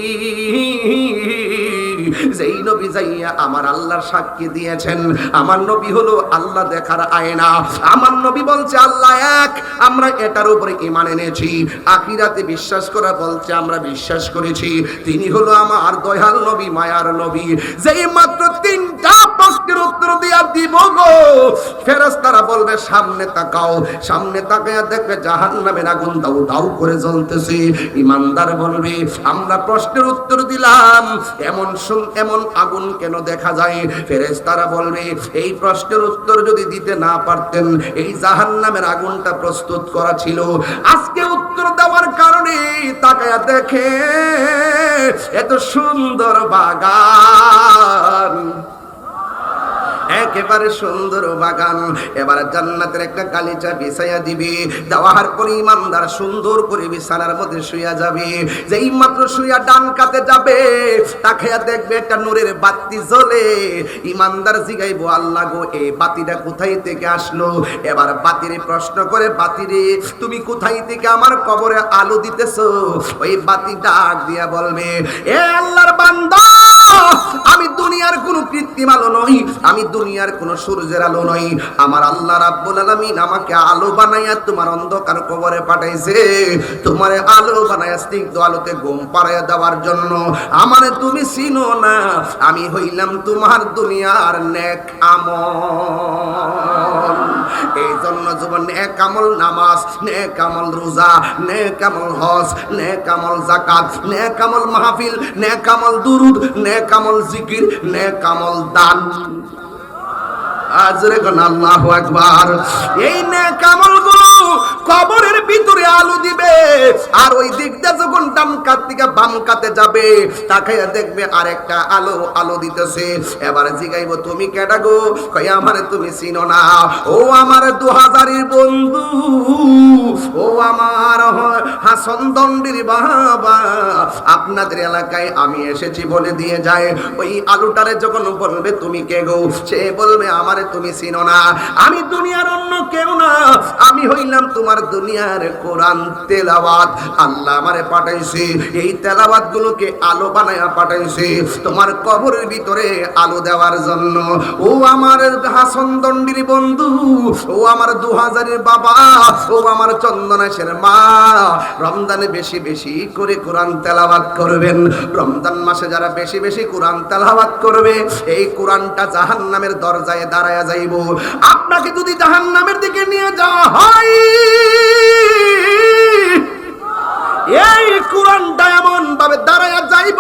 যেই নবী যাইয়া আমার আল্লাহর সাক্ষী দিয়েছেন। আমার নবী হলো আল্লাহ দেখার আয়না। আমার নবী বলছে আল্লাহ এক, আমরা এটার উপরে ঈমান এনেছি। আখিরাতে বিশ্বাস করা বলছে আমরা বিশ্বাস করেছি। তিনি হলো আমার দয়াল নবী, মায়ার নবী। যেই মাত্র 3টা প্রশ্নের উত্তর দিয়া দিব গো, ফেরেশতারা বলবে সামনে তাকাও। সামনে তাকায়া দেখবে জাহান্নামের আগুন দাউ দাউ করে জ্বলতেছে। ইমানদার বলবে আমরা প্রশ্নের উত্তর দিলাম, এমন আগুন কেন দেখা যায়? ফেরেশতারা বলবে এই প্রশ্নের উত্তর যদি দিতে না পারতেন, এই জাহান্নামের আগুনটা প্রস্তুত করা ছিল। আজকে উত্তর দেওয়ার কারণে তাকায়া দেখে এত সুন্দর বাগান, একেবারে সুন্দর বাগান। এবার জান্নাতের একটা গালিচা বিছাইয়া দিবে। দেওয়ার পরে ইমানদার সুন্দর করে বিছানার মধ্যে শুইয়া যাবে। যেই মাত্র শুইয়া ডান কাতে যাবে, তাকে দেখবে একটা নূরের বাতি জ্বলে। ইমানদার জিগাইবো আল্লাহ গো, এই বাতিটা কোথায় থেকে আসলো? এবার বাতিরে প্রশ্ন করে, বাতিরে তুমি কোথায় থেকে আমার কবরে আলো দিতেছো? ওই বাতি ডাক দিয়া বলবে এ আল্লাহর বান্দা, আমি দুনিয়ার কোনো কৃত্রিম আলো নই, আমি দুনিয়ার কোন সূর্যের আলো নই। আমার আল্লাহ রাব্বুল আলামিন আমাকে আলো বানাইয়া তোমার অন্ধকার কবরে পাঠাইছে। তোমার আলো বানাইয়া স্নিগ্ধ আলোতে ঘুম পাড়াইয়া দেওয়ার জন্য। আমারে তুমি চিনো না, আমি হইলাম তোমার দুনিয়ার নেক আমল। এই জন্য জীবন নেক আমল, নামাজ, নেক আমল রোজা, নেক আমল হজ, নেক আমল যাকাত, নেক আমল মাহফিল, নেক আমল দুরুদ, নেক আমল জিকির, নেক আমল দান। আজরে কোন আল্লাহু আকবার। এই নেক আমলগুলো কবরের ভিতরে আলো দিবে। আর ওই দিকটা যখন ডান কাত থেকে বাম কাতে যাবে, তাকায়া দেখবে আরেকটা আলো দিতেছে। এবার জিগাইবো তুমি কেডা গো? কই আমারে তুমি চিনো না। ও আমার 2000-এর বন্ধু, ও আমার হাসন দন্ডির বাবা, আপনাদের এলাকায় আমি এসেছি বলে দিয়ে যায়। ওই আলোটারে যখন বলবে তুমি কে গো, সে বলবে আমারে তুমি চিনো না, আমি দুনিয়ার অন্য কেউ না, আমি হইলাম তোমার দুনিয়ার কোরআন তেলাওয়াত। আল্লাহ আমারে পাঠাইছে, এই তেলাওয়াত গুলোকে আলো বানায়া পাঠাইছে তোমার কবরের ভিতরে আলো দেওয়ার জন্য। ও আমার হাসন দন্ডির বন্ধু, ও আমার 2000-এর বাবা, ও আমার চন্দনাশের মা, রমজানে বেশি বেশি করে কোরআন তেলাওয়াত করবেন। রমজান মাসে যারা বেশি বেশি কোরআন তেলাওয়াত করবে, এই কোরআনটা জাহান্নামের দরজায় দাঁড়ায় যাইব। আপনাকে যদি জাহান্নামের দিকে নিয়ে যাওয়া হয়, এই কোরআনটা এমন ভাবে দাঁড়ায়া যাইব,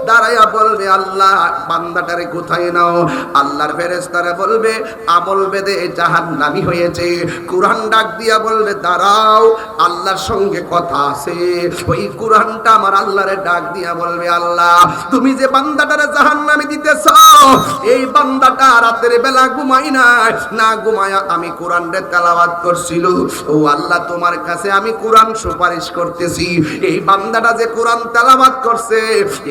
দাঁড়ায়া বলবে আল্লাহ বান্দাটারে কোথায় নাও? আল্লাহর ফেরেশতারা বলবে আমল বেদে জাহান্নামী হয়েছে। কোরআন ডাক দিয়া বলবে দাঁড়াও, আল্লাহর সঙ্গে কথা আছে। ওই কোরআনটা আমার আল্লাহরে ডাক দিয়া বলবে আল্লাহ তুমি যে বান্দাটারে জাহান্নামে দিতেছ, এই বান্দাটা রাতের বেলা ঘুমাই না ঘুমায়া আমি কোরআনরে তেলাওয়াত করছিল। ও আল্লাহ তোমার কাছে আমি কোরআন সুপারিশ করতেছি, এই বান্দাটা যে কোরআন তেলাওয়াত করছে,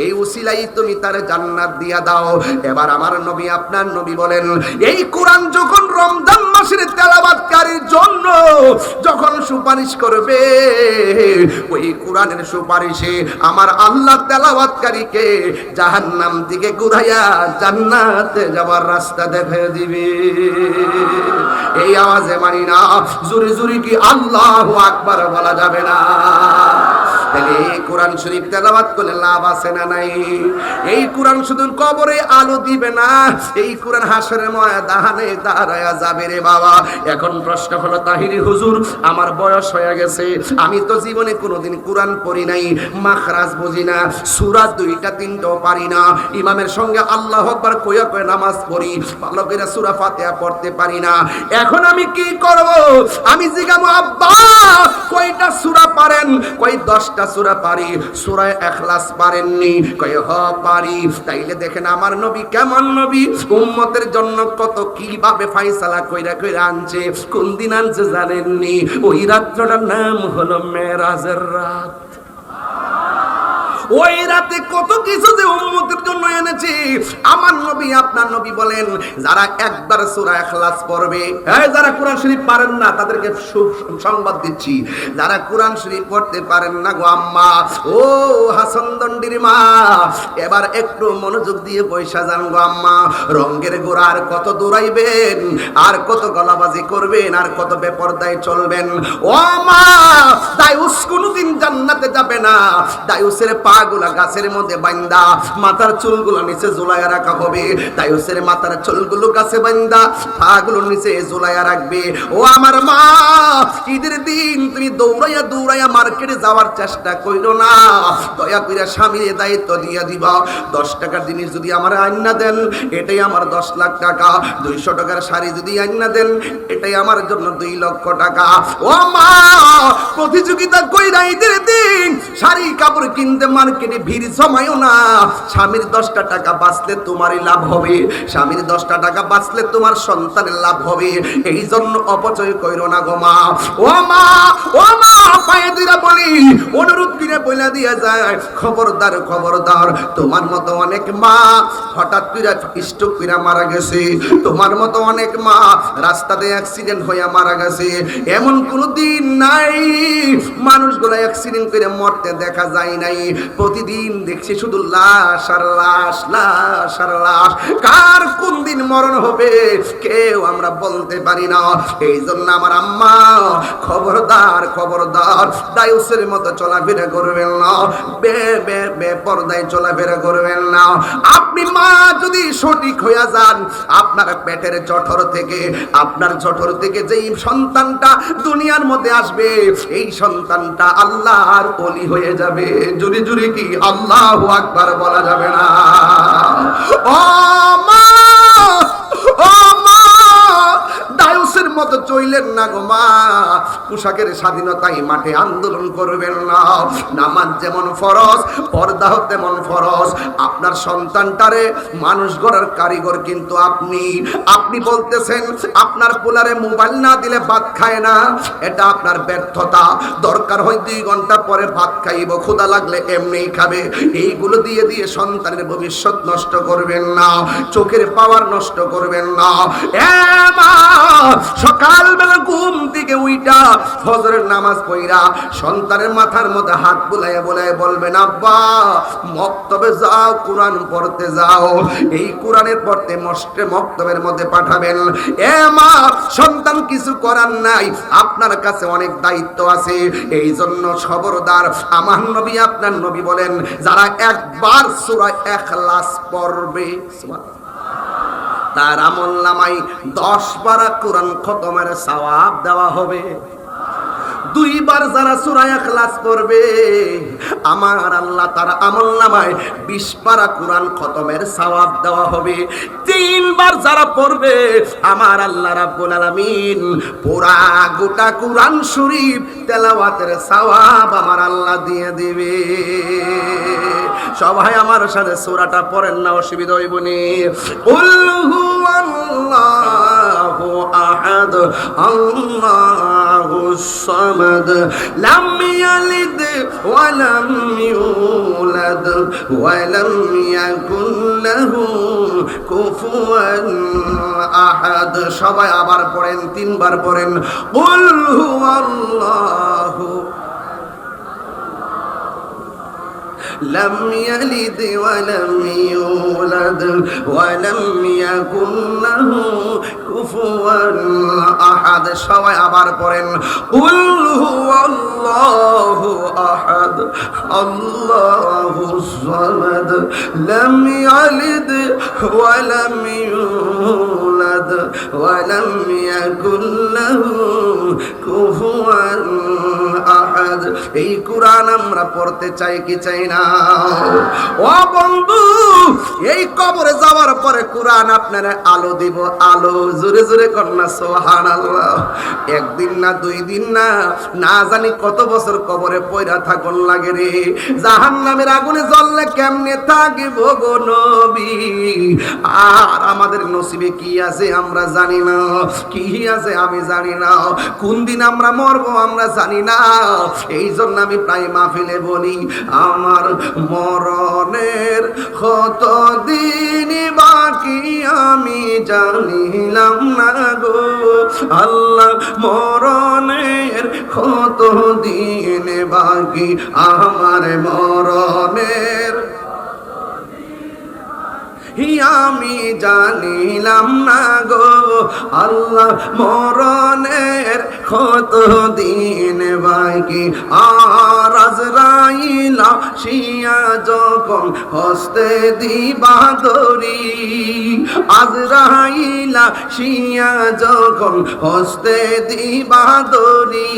এই উসিলাই তুমি তার জান্নাত দিয়া দাও। এবার আমার নবী আপনার নবী বলেন, এই কোরআন যখন রমজান মাসের তেলাওয়াতকারীর জন্য যখন সুপারিশ করবে, ওই কোরআনের সুপারিশে আমার আল্লাহ তেলাওয়াতকারীকে জাহান্নাম থেকে ঘুরাইয়া জান্নাতে যাওয়ার রাস্তা দেখিয়ে দিবে। এই আওয়াজে মানি না, জোরে জোরে কি আল্লাহু আকবার বলা যাবে না? তাহলে এই কোরআন শরীফ তেলাওয়াত করলে লাভ আছে না নাই? এই কোরআন শুধু কবরে আলো দিবে না, এই কোরআন হাসরের ময়দানে দাঁড়ায়া যাবে রে বাবা। এখন প্রশ্ন হলো, তাহিরি হুজুর আমার বয়স হয়ে গেছে, আমি তো জীবনে কোনোদিন কোরআন পড়ি নাই, মাখরাজ বুঝি না, সূরা দুইটা তিনটাও পারি না, ইমামের সঙ্গে আল্লাহু আকবার কইয়া কইয়া নামাজ পড়ি, ভালো করে সূরা ফাতিহা পড়তে পারি না, এখন আমি কি করব? আমি জিজ্ঞাসা, আব্বা কয়টা সূরা পারেন? কই 10টা সূরা পারি। সূরা ইখলাস পারেননি? কই হ পারি। তাইলে দেখেন আমার নবী কেমন নবী, উম্মতের জন্য কত কিভাবে ফয়সালা কইরা কইরা আনছে। কোন দিন আনছে জানেননি? ওই রাতটার নাম হলো মেরাজের রাত। ওই রাতে কত কিছু যে উম্মতের জন্য এনেছি। আমার নবী আপনার নবী বলেন, যারা একবার সূরা ইখলাস পড়বে, এই যারা কোরআন শরীফ পারেন না তাদেরকে সংবাদ দিচ্ছি, যারা কোরআন শরীফ পড়তে পারেন না গো আম্মা, ও হাসান দন্ডির মা, এবার একটু মনোযোগ দিয়ে পয়সা যান গো আম্মা। রঙ্গের গোড়া আর কত দৌড়াইবেন, আর কত গলাবাজি করবেন, আর কত বেপরদায় চলবেন? ও মা, দায়ুস কোনদিন জান্নাতে যাবে না। দায়ুসের পাগুলা গাছের মধ্যে বাইন্দা, মাথার চুলগুলো নিচে ঝুলাইয়া রাখা হবে। দায়ুসের মাথার চুলগুলো গাছে বাইন্দা, পাগুলো নিচে ঝুলাইয়া রাখবে। ও আমার মা, ঈদের দিন তুমি দৌড়াইয়া দৌড়াইয়া মার্কেটে যাওয়ার চেষ্টা কইরো না। দয়া কইরা স্বামীর দায়িত্ব দিয়ে দিবা। 10 টাকার জিনিস যদি আমার আইনা দেন, এটাই আমার 10 লাখ টাকা। 200 টাকার শাড়ি যদি আইনা দেন, এটাই আমার জন্য 2 লক্ষ টাকা। ও মা, প্রতিযোগিতা কইরা ঈদের দিন শাড়ি কাপড় কিনতে মার্কেটে ভিড় জমায়ও না। স্বামীর 10টা টাকা বাঁচলে তোমারই লাভ হবে, স্বামীর 10টা টাকা বাঁচলে তোমার সন্তানের লাভ হবে। এই জন্য অপচয় কইরো না গো মা। ও মা, ও মা, পায়ে দিরা বলি, অনুরোধ করে বইলা দিয়া যায়, খবরদার খবরদার। তোমার মতো অনেক মা হঠাৎ করে স্ট্রোক করে মারা গেছে, তোমার মতো অনেক মা রাস্তাতে অ্যাক্সিডেন্ট হয়ে মারা গেছে। এমন কোনো দিন নাই মানুষগুলো অ্যাক্সিডেন্ট করে মরতে দেখা যায় নাই। প্রতিদিন দেখছি শুধু লাশ আর লাশ, লাশ আর লাশ। কার কোন দিন মরণ হবে কেউ আমরা বলতে পারি না। এই জন্য আমার আম্মা, খবরদার খবরদার, দায়ুসের মতো চলাফেরা করবেন না, বেপরদায় চলাফেরা করবেন না। আপনি মা যদি সঠিক হইয়া যান, আপনার পেটের জঠর থেকে, আপনার জঠর থেকে যেই সন্তানটা দুনিয়ার মধ্যে আসবে, এই সন্তানটা আল্লাহর ওলি হয়ে যাবে। জুরি জুরি কি আল্লাহু আকবার বলা যাবে না? ও মা, ও মা, দায়ুসের মতো চইলেন না গো মা। পোশাকের স্বাধীনতায় মাঠে আন্দোলন করবেন না। নামাজ যেমন ফরজ, পর্দাও তেমন ফরজ। আপনার সন্তানটারে মানুষ গড়ার কারিগর কিন্তু আপনি। আপনি বলতেছেন আপনার পোলারে মোবাইল না দিলে ভাত খায় না, এটা আপনার ব্যর্থতা। দরকার হয় 2 ঘন্টা পরে ভাত খাইব, ক্ষুধা লাগলে এমনিই খাবে। এইগুলো দিয়ে দিয়ে সন্তানের ভবিষ্যৎ নষ্ট করবেন না, চোখের পাওয়ার নষ্ট করবেন না। এ মা, সকালবেলা ঘুম থেকে উইটা ফজরের নামাজ পড়া সন্তানের মাথার মধ্যে হাত বুলাইয়া বুলাইয়া বলবেন, আব্বা মক্তবে যাও, কোরআন পড়তে যাও। এই কোরআনের পড়তে মক্তবের মধ্যে পাঠাবেন। এ মা, সন্তান কিছু করার নাই, আপনার কাছে অনেক দায়িত্ব আছে। এই জন্য খবরদার। আমার নবী আপনার নবী বলেন, যারা একবার সূরা ইখলাস পড়বে তার আমলনামায় 10 বার কোরআন খতমের সওয়াব দেওয়া হবে। 2 বার যারা সূরা ইখলাস পড়বে, আমার আল্লাহ তার আমলনামায় 20 বার কোরআন খতমের সওয়াব দেওয়া হবে। 3 বার যারা পড়বে, আমার আল্লাহ রাব্বুল আলামিন পুরা গোটা কোরআন শরীফ তেলাওয়াতের সওয়াব আমার আল্লাহ দিয়ে দিবে। সবাই আমার সাথে সূরাটা পড়েন না, অসুবিধা হইব নি। কুল হুয়াল্লাহু আহাদ, আল্লাহুস সামাদ, লাম ইয়ালিদ ওয়া লাম ইউলাদ ওয়া লাম ইয়াকুল লাহু কুফুয়ান আহাদ। সবাই আবার পড়েন, 3 বার পড়েন। কুল হুয়াল্লাহু لم يلد ولم يولد ولم يكن له كفوا أحد। সবাই আবার পড়েন, কুল হুয়াল্লাহু আহাদ, আল্লাহুস সামাদ লাম ইয়ালিদ ওয়া লাম ইউলাদ ওয়া লাম ইয়াকুল লাহু কুফুয়ান আহাদ। এই কোরআন আমরা পড়তে চাই কি চাই না? ও বন্ধু, এই কবরে যাওয়ার পরে কোরআন আপনারা আলো দিব, আলো। জোরে জোরে কন্যা সুবহানাল্লাহ। একদিন না, দুই দিন না, না জানি কত বছর কবরে পয়রা থাকুন লাগে রে। জাহান্নামের আগুনে জ্বললে কেমনে থাকিব গো নবী? আর আমাদের নসিবে কি আছে আমরা জানি না, কি আছে আমি জানি না, কোন দিন আমরা মরবো আমরা জানি না। এই জন্য আমি প্রায় মাহফিলে বলি, আমার মরণের কত দিন বাকি আমি জানিলাম না গো আল্লাহ, মরণের কত দিন বাকি আমার মরণের আমি জানিলাম না গো আল্লাহ, মরণের কত দিন বাকি। আর আজরাইল আসিয়া যখন হস্তে দিবা দড়ি, আজরাইল আসিয়া যখন হস্তে দিবা দড়ি,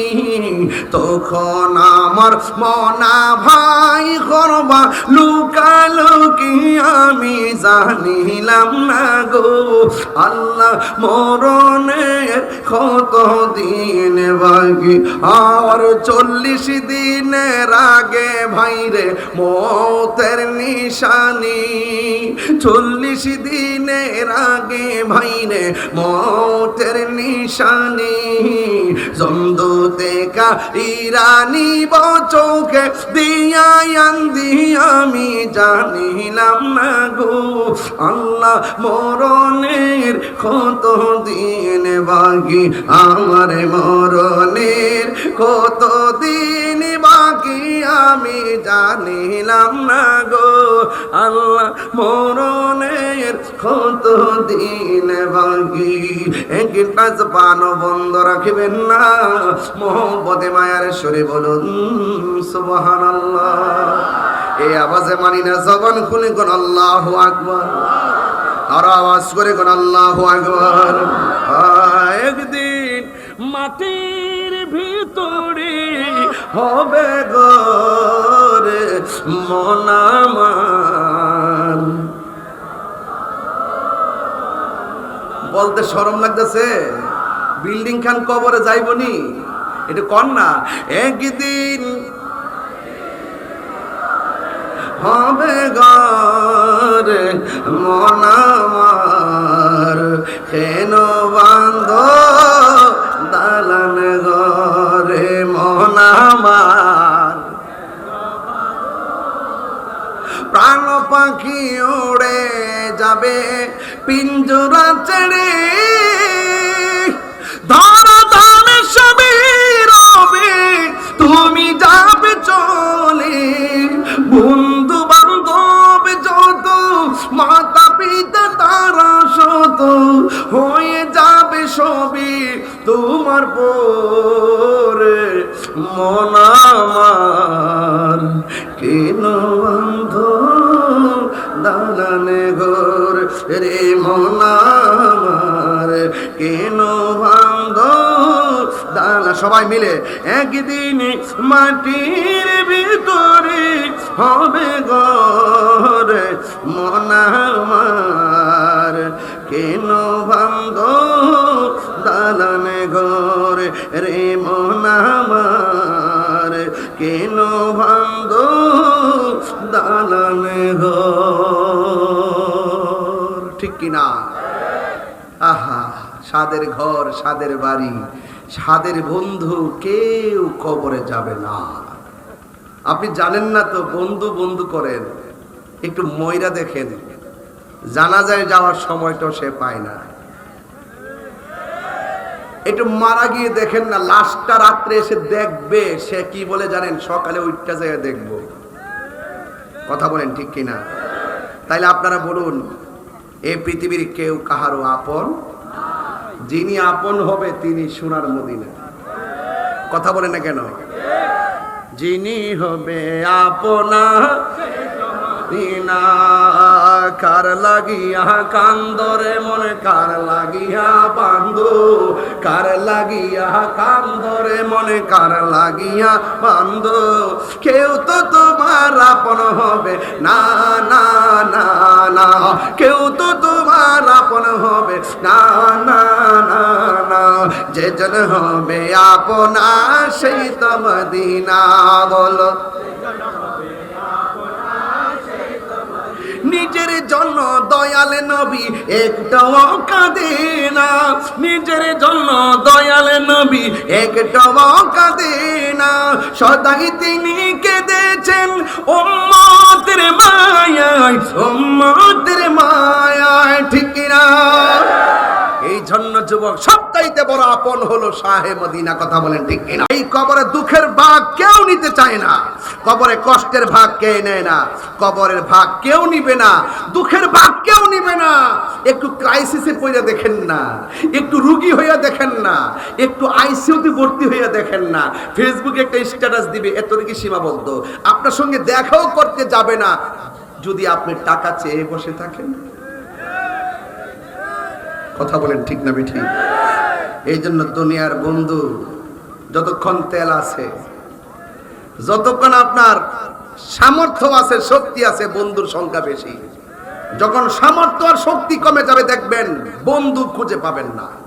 তখন আমার মনা ভাই করবা লুকালুকি আমি জানিলাম না গো আল্লাহ, মরণের কত দিন বাকি। আর 40 দিনের আগে ভাইরে মতের নিশানি, 40 দিনের আগে ভাইরে মতের নিশানি, জমদুতে কা ইরানি চোখে দিয়া আন্দি আমি জানিলাম না গো আল্লাহ, মরণের কত দিন বাকি আমার মরণের কত দিন বাকি আমি জানিলাম না গো আল্লাহ, মরণের কত দিন বাকি। একটা জবান বন্ধ রাখবেন না, মোহব্বতে মায়ার সুরে বলুন সুবহানাল্লাহ। এই আওয়াজে মানি না, জবান খুলে কোন আল্লাহু আকবার, আর আওয়াজ করে কোন আল্লাহু আকবার। একদিন মাটির ভিতরে হবে ঘরে মন আমার। বলতে শরম লাগতেছে, বিল্ডিং খান কবরে যাইবনি, এটা কর না। একদিন হবে ঘরে মন আমার, কেন বান্ধ দালান ঘরে মন আমার, প্রাণ পাখি উড়ে যাবে পিঞ্জরা ছেড়ে, ধরা ধানে সবই রবে তুমি যাবে চলে, বন্ধু বান্ধব যত মাতা পিতা তারা শত হয়ে যাবে সবই তোমার পরে মন আমার, কেন বন্ধ দালানে ঘর রে মন আমার, কেন বন্ধ দালা। সবাই মিলে একদিন মাটির ভিতরে হবে ঘরে মন আমার, কেন বন্ধ দালানে ঘর রে মন আমার, কেন বন্ধ দালানে ঘর। ঠিক কিনা? আহা, সাদের ঘর, সাদের বাড়ি, সাদের বন্ধু, কেউ কবরে যাবে না। আপনি জানেন না তো, বন্ধু বন্ধু করেন, একটু ময়রা দেখেন, জানাজায় যাওয়ার সময়টাও সে পায় না। একটু মারা গিয়ে দেখেন না, লাশটা রাত্রে এসে দেখবে, সে কি বলে জানেন? সকালে ওইটা যায় দেখবো। কথা বলেন ঠিক কিনা? তাইলে আপনারা বলুন, এই পৃথিবীর কেউ কাহারও আপন, যিনি আপন হবে তিনি সোনার মদিনা। কথা বলেন না কেন? যিনি হবে আপনা দিনা কার লাগিয়া কান্দরে মনে কার লাগিয়া বান্ধু কার লাগিয়া কান্দরে মনে কার লাগিয়া বান্ধু কেউ তো তোমার আপন হবে না না না না কেউ তো তোমার আপন হবে না না না না যে জন হবে আপনা সেই তো মদিনা বলো নিজের জন্য দয়াল নবী একটাও কাঁদে না নিজের জন্য দয়াল নবী একটাও কাঁদে না সদাই তিনি কেঁদেছেন উম্মতের মায়ায় ঠিক না এই জন্য যুবক সবচাইতে বড় আপন হলো শাহে মদিনা কথা বলেন ঠিক কিনা এই কবরে দুঃখের ভাগ কেউ নিতে চায় না কবরে কষ্টের ভাগ কে নেয় না কবরের ভাগ কেউ নিবে না দুঃখের ভাগ কেউ নিবে না একটু ক্রাইসিসে পড়ে দেখেন না একটু রোগী হইয়া দেখেন না একটু আইসিইউতে ভর্তি হইয়া দেখেন না ফেসবুকে একটা স্ট্যাটাস দিবে এতটুকু সীমাবদ্ধ আপনার সঙ্গে দেখাও করতে যাবে না যদি আপনি টাকা চেয়ে বসে থাকেন কথা বলেন ঠিক না বেঠি এই জন্য দুনিয়ার বন্ধু যতক্ষণ তেল আছে যতক্ষণ আপনার সামর্থ্য আছে শক্তি আছে বন্ধুর সংখ্যা বেশি যখন সামর্থ্য আর শক্তি কমে যাবে দেখবেন বন্ধু খুঁজে পাবেন না